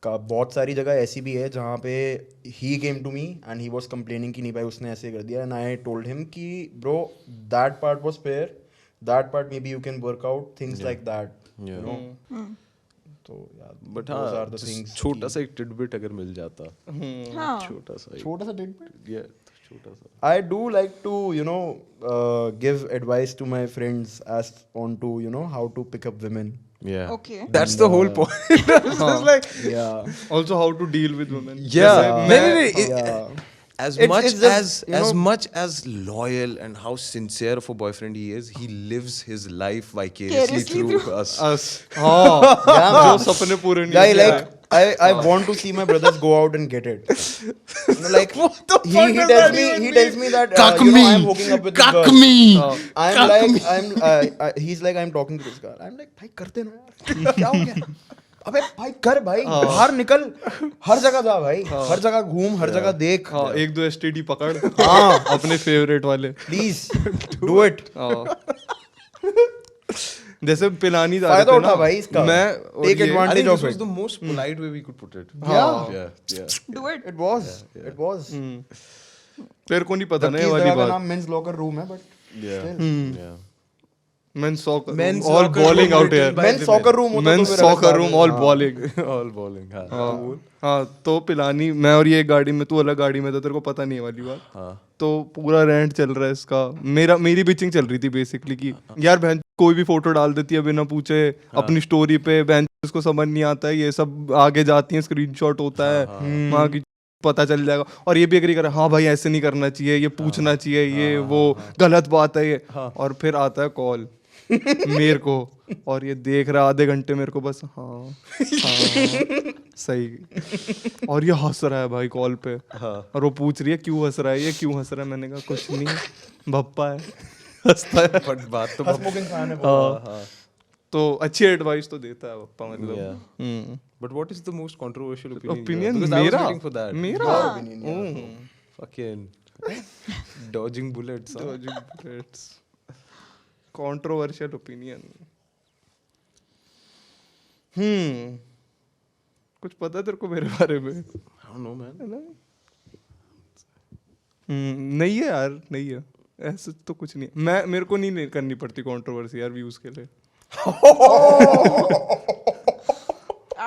बहुत सारी जगह ऐसी भी है जहाँ पे he came to me and he was complaining कि नहीं भाई उसने ऐसे कर दिया and I told him कि bro that part was fair, that part maybe you can work out things like that. Yeah. You know. तो यार बट those हाँ are the things छोटा सा एक टिडबिट अगर मिल जाता हाँ छोटा सा छोटा सा tidbit yeah, छोटा सा I do like to give advice to my friends as on to how to pick up women. yeah Okay. that's the whole point it's just like Yeah. Also how to deal with women. yeah जैसे no, मैं- Yeah. as It's- much it's just, as you know- as much as loyal and how sincere of a boyfriend he is, he lives his life vicariously Vicariously through through us. us हाँ Yeah, जो man. सपने पूरे नहीं Guy, किए like I want to see my brothers go out and get it. Like What the he fuck he does tells that me even he mean? tells me that Cuck I'm me. hooking up with this Cuck girl. me. I'm like he's like I'm talking to this girl. I'm like भाई करते ना यार क्या हो गया? अबे भाई कर भाई बाहर निकल हर जगह जा भाई हर जगह घूम हर जगह देख हाँ एक दो STD पकड़ हाँ अपने फेवरेट वाले प्लीज डू इट हाँ जैसे पिलानी जा फायदा रहे थे उठा ना भाई इसका मैं और टेक ये- I advantage think of this was it the most polite way we could put it. Yeah. Yeah. do it it was तेरे को नहीं पता ना ये इस वाली जगह का बात नाम मेंस लॉकर रूम है but Yeah. Men's soccer Men's all locker balling room out written here by men's women. Soccer room होता Men's तो फिर soccer अलग room बात all है। balling All bowling. हाँ. हाँ तो पिलानी मैं और ये एक गाड़ी में तू अलग गाड़ी में था तेरे को पता नहीं है वाली बात हाँ. तो पूरा रेंट चल रहा है इसका मेरी बिचिंग चल रही थी बेसिकली कि यार बहन कोई भी फोटो डाल देती है बिना पूछे अपनी स्टोरी पे बहन इसको समझ नहीं आता है ये सब आगे जाती है स्क्रीनशॉट होता है वहाँ की पता चल जाएगा और ये भी एग्री कर हाँ भाई ऐसे नहीं करना चाहिए ये पूछना चाहिए ये वो गलत बात है ये और फिर आता है कॉल मेरे को और ये देख रहा आधे घंटे मेरे को बस हाँ सही और ये हंस रहा है भाई कॉल पे और वो पूछ रही है क्यों हंस रहा है ये क्यों हंस रहा है मैंने कहा कुछ नहीं भप्पा है हंसता है But बात तो स्मोकिंग फैन है वो। हाँ तो अच्छी एडवाइस तो देता है पप्पा Yeah. मतलब But what is the most controversial opinion? you have? Opinion Because I was मेरा waiting for that. मेरा Fucking dodging bullets. Huh? Controversial opinion कुछ पता है तेरे को मेरे बारे में I don't know, man. नहीं है यार नहीं है ऐसे तो कुछ नहीं है। मैं मेरे को नहीं करनी पड़ती कंट्रोवर्सी यार व्यूज के लिए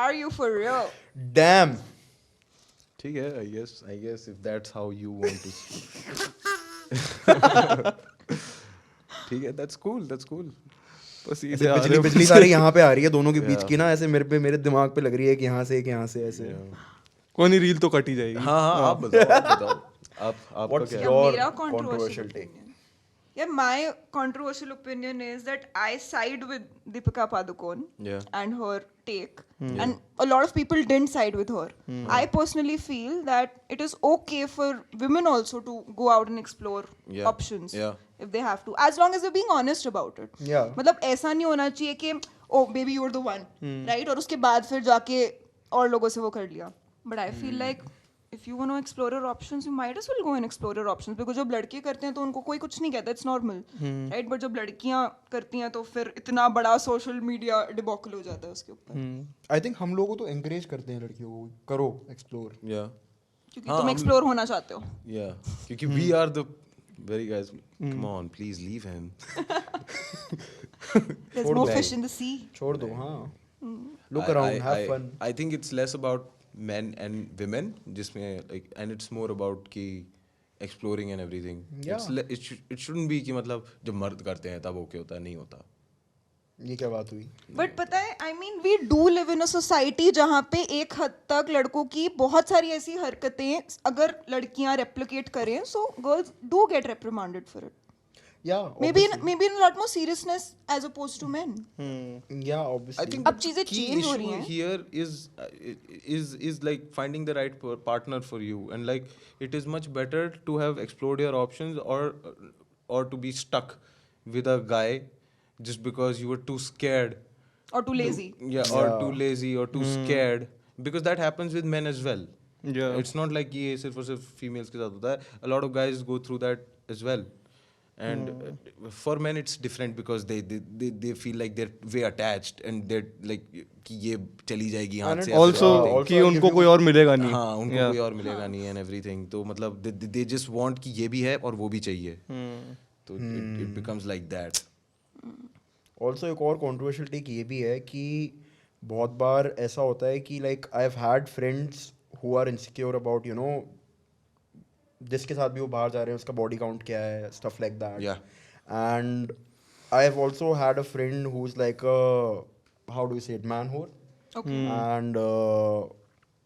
are you for real dam ठीक है. I guess if that's how you want to. ठीक है. That's cool. बस सीधे आ रहे बिजली हो। बिजली सारी यहाँ पे आ रही है दोनों के बीच की ना ऐसे मेरे दिमाग पे लग रही है कि यहाँ से ऐसे कोई नहीं रील तो कट ही जाएगी हाँ आप बताओ. आपका What's क्या? your Mera controversial take? opinion. Yeah, my controversial opinion is that I side with Deepika Padukone Yeah. and her take, and a lot of people didn't side with her. I personally feel that it is okay for women also to go out and explore Yeah. options Yeah. if they have to, as long as they're being honest about it. Yeah. मतलब ऐसा नहीं होना चाहिए कि oh baby you're the one, right? और उसके बाद फिर जाके और लोगों से वो कर लिया. But I feel like if you want to explore your options, you might as well go and explore your options. Because जब लड़के करते हैं तो उनको कोई कुछ नहीं कहता, it's normal, right? But जब लड़कियां करती हैं तो फिर इतना बड़ा social media debacle हो जाता है उसके ऊपर. आई थिंक हम लोगों को एंकरेज करते हैं लड़कियों को करो एक्सप्लोर Yeah. क्योंकि तुम explore होना चाहते हो. Yeah. क्योंकि we are the very guys. Come on, please leave him. There's more fish in the sea. छोड़ दो हाँ look around have fun I think it's less about men and women जिसमें like and it's more about कि exploring and everything. Yeah. It shouldn't be कि मतलब जब मर्द करते हैं तब ओके होता है नहीं होता. ये क्या बात हुई बट पता है I mean we do live in a society जहाँ पे एक हद तक लड़कों की बहुत सारी ऐसी हरकतें अगर लड़कियां रेप्लिकेट करें so girls do get reprimanded for it या maybe in a lot more seriousness as opposed to men. या I ऑब्वियसली think अब चीजें key change हो रही issue हैं. here is like finding the right partner for you and like it is much better to have explored your options or to be stuck with a guy just because you were too scared. Or too lazy. Yeah, or too lazy or too scared because that happens with men as well. Yeah. It's not like ये सिर्फ और सिर्फ females के साथ होता है. A lot of guys go through that as well. And for men it's different because they feel like they're way attached and they're like कि ये चली जाएगी हाथ से. ऑल्सो also कि I'll उनको give कोई और मिलेगा नहीं हाँ उनको कोई और मिलेगा नहीं and everything. तो मतलब they just want कि ये भी है और वो भी चाहिए. तो it becomes like that. Also एक और कंट्रोवर्शियल टेक ये भी है कि बहुत बार ऐसा होता है कि like I have had friends who are insecure about you know जिसके साथ भी वो बाहर जा रहे हैं उसका बॉडी काउंट क्या है, stuff like that. Yeah. And I have also had a friend who is like a how do you से इट, मैन होर. Okay. And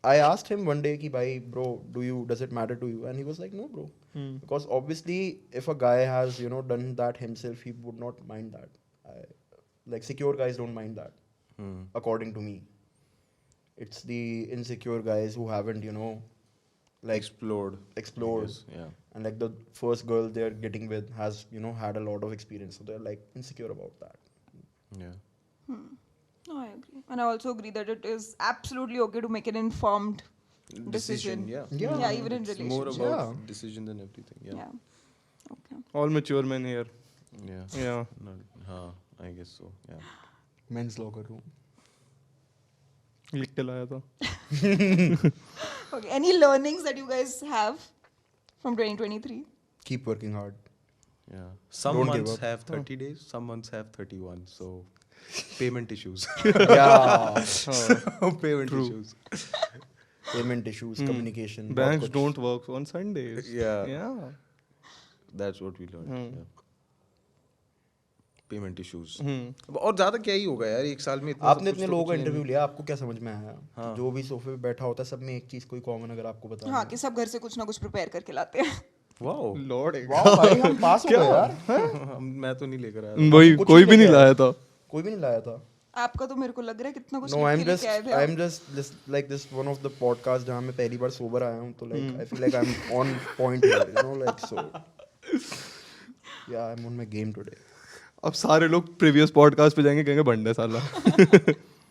I asked him one day ki bhai bro does it matter to you, and he was like no bro, because obviously if a guy has you know done that himself he would not mind that. Like secure guys don't mind that. According to me it's the insecure guys who haven't you know like Explored. explored Yes, yeah. and like the first girl they're getting with has you know had a lot of experience, so they're like insecure about that. Yeah. No, I agree. And I also agree that it is absolutely okay to make an informed decision. Yeah. Yeah. Yeah, even in It's more relationships. about Yeah. decision than everything. Yeah. Yeah. Okay. All mature men here. Yeah. Yeah. हाँ, I guess so. Yeah. Men's locker room. लिख के लाया था. Okay. Any learnings that you guys have from 2023? Keep working hard. Yeah. Some Don't give months up. have 30 days, some months have 31. So payment issues. Yeah. Payment issues. Payment issues, communication. बहुत Banks कुछ. don't work on Sundays. Yeah. Yeah. That's what we learned. Yeah. Payment issues. और ज्यादा क्या ही होगा यार, एक साल में इतना आपने सब कुछ इतने तो लोगों कुछ का नहीं इंटरव्यू लिया, आपको क्या समझ में आया? हाँ. जो भी सोफे पे बैठा होता है सब में एक चीज कोई कॉमन अगर आपको बता हाँ, कि सब घर से कुछ ना कुछ प्रिपेयर करके लाते हैं. Wow. Lord. वाह भाई हम पास हो गए यार. मैं तो नहीं लेकर आया. वही कुछ कोई नहीं भी नहीं लेके आया. लाया था. कोई भी नहीं लाया था. आपका तो मेरे को लग रहा है कितना कुछ No, लिख I'm के just लेके आए थे आप. I'm just like this one of the podcast जहाँ मैं पहली बार सोबर आया हूँ, तो like I feel like I'm on point here, you know, like so. Yeah, I'm on my game today. अब सारे लोग प्रीवियस पॉडकास्ट पे जाएंगे कहेंगे बंडे साला.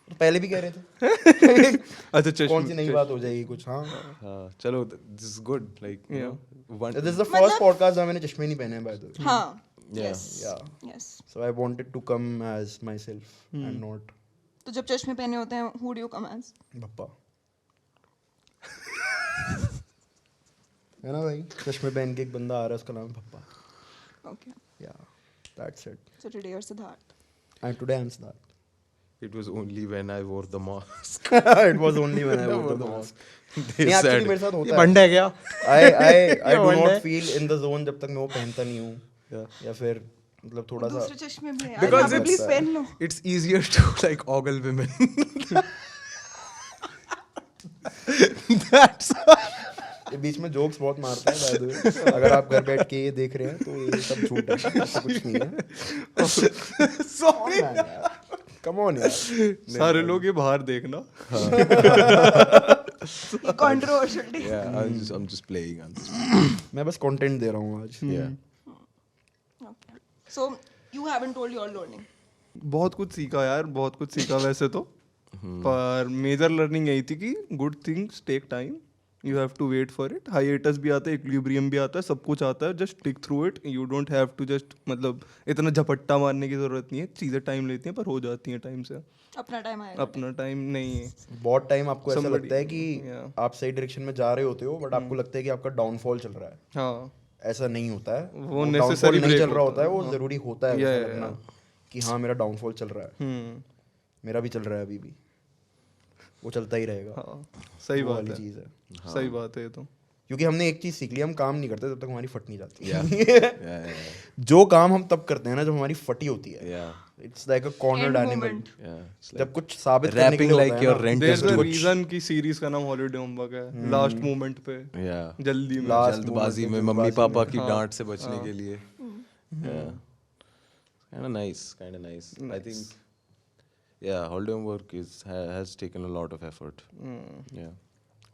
तो पहले भी कह रहे थे. अच्छा चश्मे. कौन सी नई बात हो जाएगी कुछ? हाँ. हाँ, चलो, this is good. Like, you know, one. This is the first podcast जहाँ मैंने चश्मे नहीं पहने हैं by the way. हाँ. Yeah. Yes. Yeah. Yes. So I wanted to come as myself and not तो जब चश्मे पहने होते हैं, who do you come as? भप्पा. है ना भाई? चश्मे पहन के एक बंदा आ रहा है, उसका नाम भप्पा. Okay. Yeah, that's it. So today you're Siddharth. And today I'm Siddharth. It was only when I wore the mask. It was only when I wore the mask. They नहीं, actually said, मेरे साथ होता "ये है. बंडा है क्या?" I do Banda not है. feel in the zone जब तक मैं वो पहनता नहीं हूँ. Yeah. या फिर मतलब थोड़ा सा. दूसरे चश्मे में यार, Because यहाँ पे it's- please पहन लो. It's easier to like ogle women. That's ये बीच में जोक्स बहुत मारता है by the way. अगर आप घर बैठ के ये देख रहे हैं तो ये सब झूठ है, ऐसा कुछ नहीं है. sorry. Come on यार. सारे लोग ये बाहर देखना. Controversial. Yeah, I'm just playing. I'm just मैं बस कंटेंट दे रहा हूँ आज. yeah. Okay. So you haven't told your learning. बहुत कुछ सीखा यार, बहुत कुछ सीखा वैसे तो. पर मेजर लर्निंग यही थी कि good things take time. You have to wait for it. Hiatus भी आता है, इक्विलिब्रियम भी आता है, सब कुछ आता है. Just tick through it. You don't have to just मतलब इतना झपट्टा मारने की जरूरत नहीं है. चीज़ें टाइम लेती हैं पर हो जाती हैं टाइम से. अपना टाइम आएगा. अपना टाइम नहीं है. बहुत टाइम आपको ऐसा Somebody- लगता है कि yeah. आप सही डायरेक्शन में जा रहे होते हो, बट आपको लगता है कि आपका डाउनफॉल चल रहा है. हाँ. ऐसा नहीं होता है. वो डाउनफॉल necessary नहीं break चल रहा होता होता है, है. वो जरूरी होता है Yeah, ऐसा yeah, लगना कि हाँ मेरा डाउनफॉल चल रहा है. मेरा भी चल रहा है अभी भी. वो चलता ही रहेगा. हाँ. सही वो बात वाली है. चीज है. सही बात है ये तो. क्योंकि हमने एक चीज सीख ली, हम काम नहीं करते जब तक हमारी फट नहीं जाती. Yeah. जो काम हम तब करते हैं ना जब हमारी फटी होती है. Yeah. It's like a cornered End animal. moment. Yeah. It's जब कुछ साबित करने के rapping लिए like होता है your ना. rent There's is a due. reason की सीरीज का नाम हॉलीडे होमवर्क है. लास्ट मोमेंट पे Yeah. जल्दी में. Last जल्दबाजी moment में मम्मी जल्दबाजी पापा में. की डांट से बचने के लिए. Yeah. Kind of nice. I think. Yeah, holiday homework has taken a lot of effort. Yeah.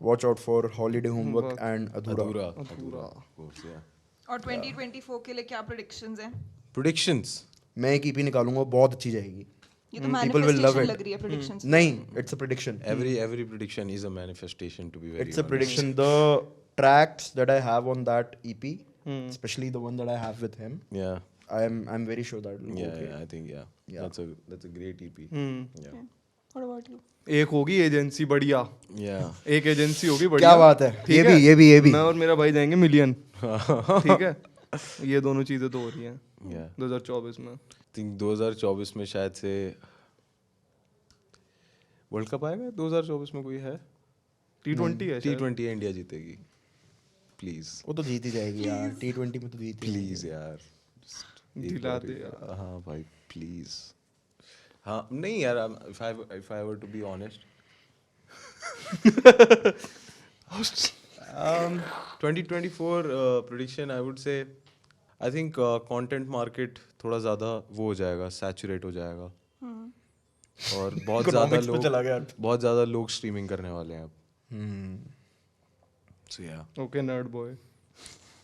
Watch out for holiday homework and अधूरा. Adhura. Of course, yeah. और 2024 के लिए क्या predictions हैं? Predictions. मैं एक EP निकालूंगा, बहुत अच्छी जाएगी. ये तो People will love manifestation it. लग रही है predictions. नहीं, it's a prediction. Every prediction is a manifestation, to be very It's a honest. prediction. The tracks that I have on that EP, especially the one that I have with him, Yeah. I'm very sure that will go Yeah, okay. yeah, I think yeah. Yeah. That's a great EP. Yeah. What about you? एक होगी agency बढ़िया. Yeah. एक agency होगी बढ़िया. क्या बात है. ठीक ये भी. मैं और मेरा भाई जाएंगे मिलियन. ठीक है. ये दोनों चीजें तो हो रही हैं Yeah. 2024 में. I think 2024 में शायद से वर्ल्ड कप आएगा 2024 में कोई है? T20 है शायद। T20 इंडिया जीतेगी, प्लीज वो तो जीत ही जाएगी यार, T20 में तो जीत ही प्लीज यार, just एक दिला बार दे यार। हाँ भाई प्लीज। हाँ नहीं यार, if I were to be honest, 2024 prediction I would say, I think content market थोड़ा ज़्यादा वो हो जाएगा, सैचुरेट हो जाएगा, और बहुत ज़्यादा लोग स्ट्रीमिंग करने वाले हैं अब। So yeah. Okay, nerd boy.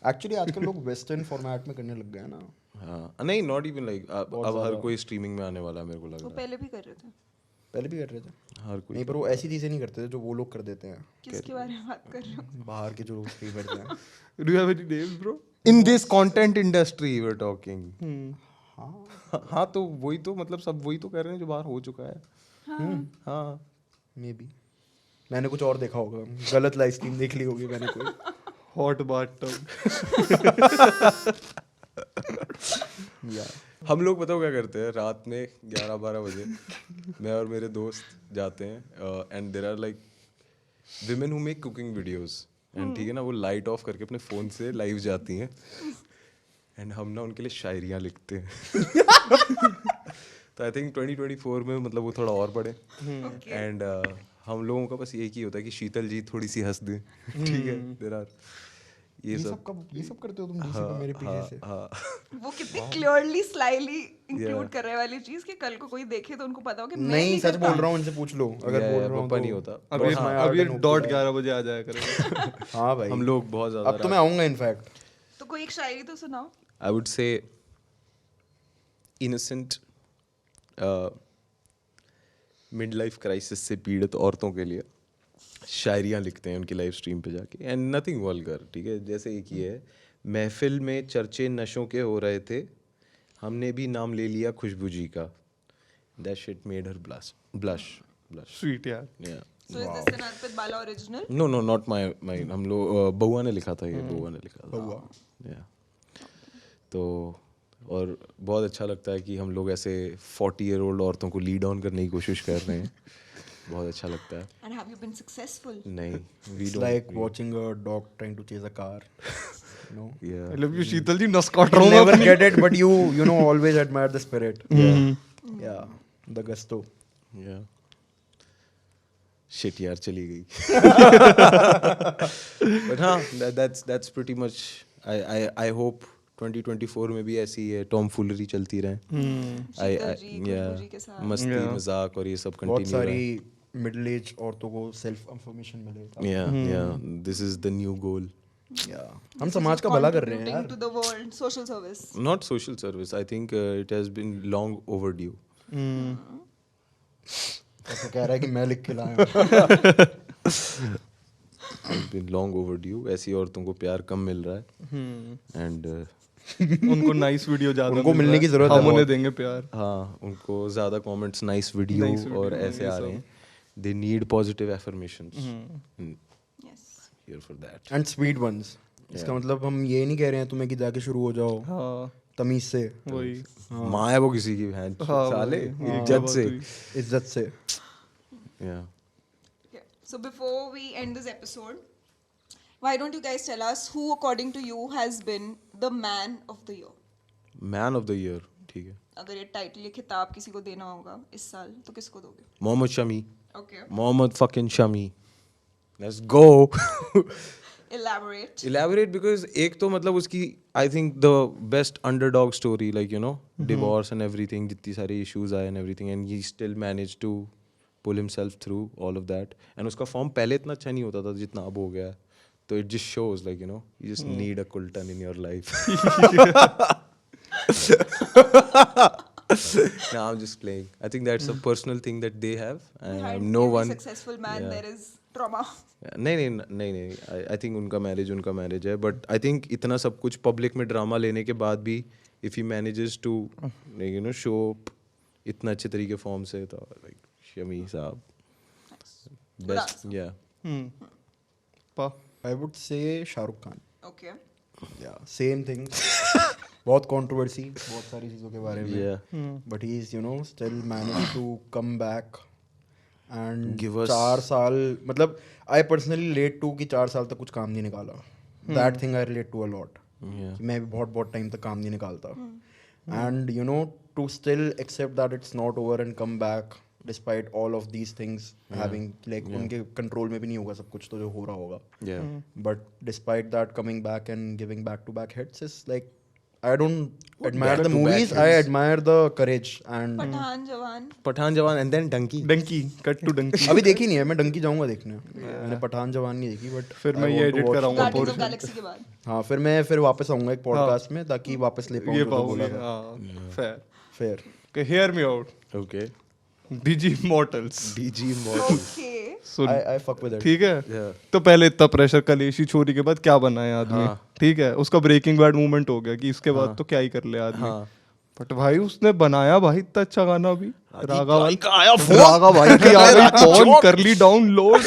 Actually आजकल लोग वेस्टर्न फॉर्मेट में करने लग गए हैं ना। हाँ नहीं, नॉट इवन लाइक अब हर कोई स्ट्रीमिंग में आने वाला है, मेरे को लग वो रहा पहले भी कर रहे थे। पहले भी कर रहे थे, है हर कोई। नहीं पर वो ऐसी चीजें नहीं करते थे जो वो लोग कर देते हैं, किसके बारे में बात कर रहे हो? बाहर के जो लोग स्ट्रीमर्स हैं। Do you have any names, bro? In this content industry we are talking. हाँ तो वही तो मतलब सब वही तो कर रहे हैं जो बाहर हो चुका है। हाँ मे बी मैंने कुछ और देखा होगा, गलत लाइव स्ट्रीम देख ली होगी मैंने कोई। Hot bathtub. हम लोग बताओ क्या करते हैं, रात में 11-12 बजे मैं और मेरे दोस्त जाते हैं, and there are like women who make cooking videos, and ठीक है ना, वो लाइट ऑफ करके अपने फ़ोन से लाइव जाती हैं, एंड हम ना उनके लिए शायरियाँ लिखते हैं। तो आई थिंक 2024 में मतलब वो थोड़ा और बढ़े, एंड हम लोगों का बस एक ही होता है कि शीतल जी थोड़ी सी हंस दें, ठीक है। देयर आर ये सब करते हो तुम डीसी पे मेरे पीछे से। हाँ वो कितनी क्लियरली स्लाइली इंक्लूड कर रहे वाली चीज कि कल को कोई देखे तो उनको पता हो कि मैं नहीं सच बोल रहा हूँ, उनसे पूछ लो अगर बोल रहा हूँ पप्पा नहीं होता। अब ये डॉट 11 बजे आ जाया करेगा। हाँ भाई हम लोग बहुत ज़्यादा अब तो मैं आऊंगा इनफैक्ट। तो कोई एक शायरी तो सुनाओ। I would say innocent midlife crisis से पीड़ित औरतों के लिए शायरियाँ लिखते हैं उनकी लाइव स्ट्रीम पे जाके, एंड नथिंग वल्गर, ठीक है। जैसे एक ये है, महफिल में चर्चे नशों के हो रहे थे, हमने भी नाम ले लिया खुशबू जी का, that shit made her blush. Sweet यार. Yeah. So is this an Arpit Bala original? No, not mine. हम लोग बउआ ने लिखा था ये, बउआ ने लिखा था। Yeah. तो और बहुत अच्छा लगता है कि हम लोग ऐसे 40-year-old औरतों को लीड ऑन करने की कोशिश कर रहे हैं, बहुत अच्छा लगता है। And have you been successful? नहीं, we It's don't. like watching a dog trying to chase a car. No. Yeah. I love you, Sheetal ji, नस्कॉट You'll रहा हूँ never मैं get it, but you know always admire the spirit. Yeah, the gusto. Yeah. Shit यार चली गई। But हाँ, that's pretty much. I hope 2024 में भी ऐसी है टॉम फुलरी चलती रहे। शीतल जी, खुशबू जी के साथ। मस्ती मजाक और ये सब बहुत कंटिन्यू रहे। सारी मिडिल एज औरतों को सेल्फ इंफॉर्मेशन मिले। Yeah, this is the new goal. हम समाज का भला कर रहे हैं यार। Contributing to the world, social service. Not social service. I think it has been long overdue. ऐसा कह रहा है कि मैं लिख के लाया हूँ। It's been long overdue. ऐसी औरतों को प्यार कम मिल रहा है, and उनको नाइस वीडियो ज्यादा उनको मिल मिलने रहा है, की जरूरत है हम उन्हें बहुत। देंगे प्यार। हाँ उनको ज़्यादा कमेंट्स नाइस वीडियो और ऐसे आ रहे हैं। They need positive affirmations. Yes. Here for that. And sweet ones. इसका मतलब हम ये नहीं कह रहे हैं तुम्हें कि जाके शुरू हो जाओ हाँ तमीज से, वही। माँ है वो किसी की बहन, हाँ, साले वही। इज्जत से। इज्जत से। Yeah. Okay. So before we end this episode, why don't you guys tell us who, according to you, has been the man of the year? Man of the year, ठीक है। अगर ये टाइटल या खिताब किसी को देना होगा इस साल तो किसको दोगे? Mohammed Shami. Okay. Mohammad fucking Shami. Let's go. Elaborate. Elaborate because एक तो मतलब उसकी I think the best underdog story, like you know divorce and everything, जितनी सारी issues आए and everything, and he still managed to pull himself through all of that, and उसका form पहले इतना अच्छा नहीं होता था जितना अब हो गया है, तो it just shows like you know you just need a Kultan in your life. No, I'm just playing. I think that's a personal thing that they have, and Behind no every one. successful man Yeah. there is trauma. नहीं I think उनका marriage है, but I think इतना सब कुछ public में drama लेने के बाद भी if he manages to you know show इतना अच्छे तरीके फॉर्म से, तो लाइक शमी साहब बेस्ट। या पा I would say Shahrukh Khan. Okay. या सेम थिंग। बहुत कंट्रोवर्सी बहुत सारी चीज़ों के बारे में, Yeah. But he is you know still manage to come back and Give us- 4 साल मतलब आई पर्सनली रिलेट टू कि 4 साल तक कुछ काम नहीं निकाला. That thing I relate to a lot. मैं भी बहुत बहुत टाइम तक काम नहीं निकालता. And you know to still accept that it's not over and come back despite all of these things having like उनके कंट्रोल में भी नहीं होगा सब कुछ तो जो हो रहा होगा. Yeah. But despite that, coming back and giving back-to-back hits is like, I don't admire the back-to-back movies. I hits? admire the courage and. Pathan जवान Pathan Jawan and then Dunki. Dunki cut to Dunki. अभी देखी नहीं है. मैं डंकी जाऊंगा देखने. मैंने पठान जवान नहीं देखी बट फिर मैं ये edit कराऊंगा गार्डियंस ऑफ गैलेक्सी के बाद हाँ फिर मैं वापस आऊंगा एक पॉडकास्ट में ताकि वापस ले पाऊँ ये जो तो बोला पाओगे. था. हाँ fair. फिर Okay, hear me out. Okay. DG Immortals. DG Immortal. Okay soon I fuck with it. ठीक है. Yeah. तो पहले इतना प्रेशर कलेशी छोरी के बाद क्या बना है आदमी. ठीक है उसका ब्रेकिंग बैड मूवमेंट हो गया कि इसके बाद तो क्या ही कर ले आदमी. बट भाई उसने बनाया भाई इतना अच्छा गाना भी. रागा भाई का आया रागा भाई की आ गई कौन कर ली डाउनलोड.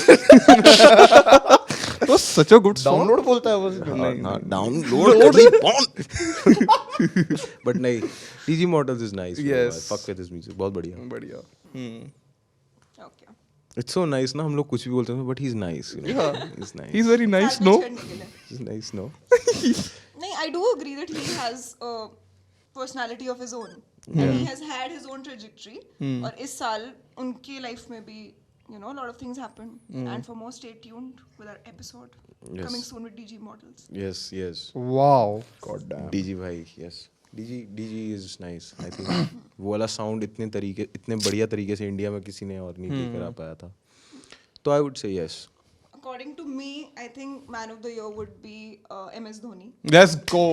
तो सच अ गुड सॉन्ग. डाउनलोड बोलता है वो. डाउनलोड कर ली पॉन. बट नहीं DG Immortals is nice. Yes. Fuck with his music. बहुत बढ़िया. बढ़िया. ओके It's so nice ना हम लोग कुछ भी बोलते हैं but he's nice. You know? He's nice. He's very nice no. He's nice no. नहीं I do agree that he has a personality of his own and he has had his own trajectory और इस साल उनकी life में भी you know a lot of things happened and for more stay tuned with our episode Yes. coming soon with DG Immortals. Yes. Wow. God damn. DG भाई yes. DG is nice. I think वो वाला sound इतने बढ़िया तरीके से India में किसी ने और नहीं लेकर आ पाया था. तो I would say yes. According to me, I think man of the year would be MS Dhoni. Let's go.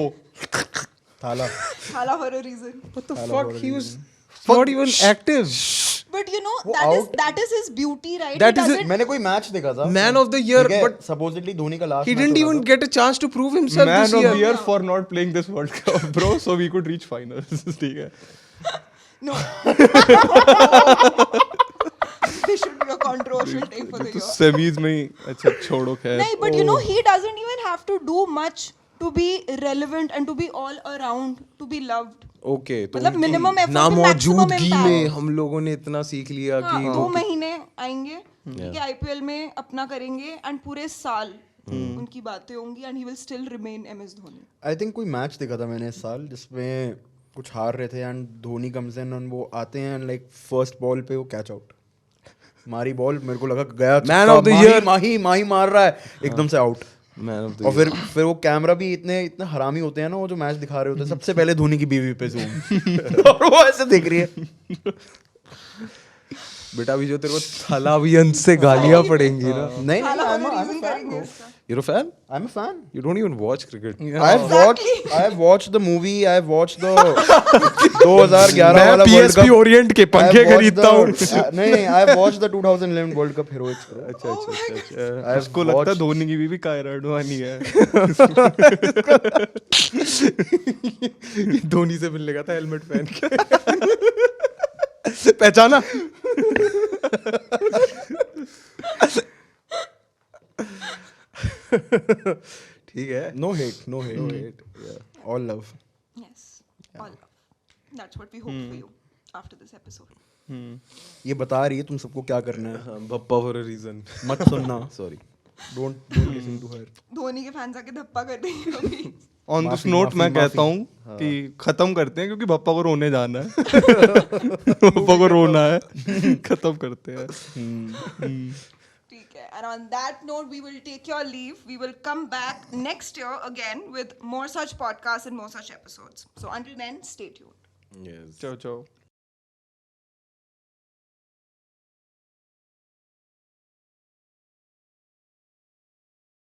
थाला. Thala for a reason. What the fuck? He was not even active. But you know out- that is his beauty, right? That He is it. doesn't- मैंने कोई match देखा था. Man of the year, ठीक है, but supposedly Dhoni का last he didn't even get a chance to prove himself Man this of year. the year for not playing this World Cup, bro. So we could reach finals. ठीक है. No. This should be a controversial take for the year. Semis में ही अच्छा छोड़ो खैर. No, but you know he doesn't even have to do much to be relevant and to be all around, to be loved. Okay, तो मतलब उनकी minimum effort ना to maximum मौजूदगी impact. में हम लोगों ने इतना सीख लिया हाँ, कि 2 महीने आएंगे ठीक है IPL में अपना करेंगे एंड पूरे साल उनकी बातें होंगी and he will still remain MS Dhoni. I think कोई मैच देखा था मैंने इस साल जिसमें कुछ हार रहे थे and Dhoni comes in and वो आते हैं लाइक फर्स्ट बॉल पे वो कैच आउट मारी बॉल मेरे को लगा गया Man of the year. माही मार रहा है एकदम से आउट. Man of the और फिर वो कैमरा भी इतने हरामी होते हैं ना वो जो मैच दिखा रहे होते हैं सबसे पहले धोनी की बीवी पे जूम और वो ऐसे देख रही है. बेटा अभी जो तेरे को थलावियन से गालियां पड़ेंगी ना. नहीं Thala I'm for a a reason fan, करेंगे bro. इसका. You're a fan? I'm a fan. You don't even watch cricket. I have watched the movie. I have watched the 2011 वाला World PSP Cup. Orient के I have पंखे watched खरीदता हूँ. नहीं I have watched the 2011 World Cup heroics. bro. अच्छा. I have उसको लगता है watched- धोनी की बीवी कायरा अडवाणी है. धोनी से मिलने का था हेलमेट पहन के. पहचाना? ठीक है. No hate, no hate. All love. Yes. All love. That's what we hope for you after this episode. ये बता रही है तुम सबको क्या करना है. Bappa for a reason. मत सुनना. Sorry. Don't listen to her. Dhoni के फैंस आके धप्पा कर देंगे अभी. ऑन दिस माफी, नोट माफी, मैं माफी. कहता हूँ कि खत्म करते हैं क्योंकि पप्पा को रोने जाना है. पप्पा को रोना है. खत्म करते हैं. ठीक है. And on that note, we will take your leave. We will come back next year again with more such podcasts and more such episodes. So until then, stay tuned. Yes. Ciao ciao.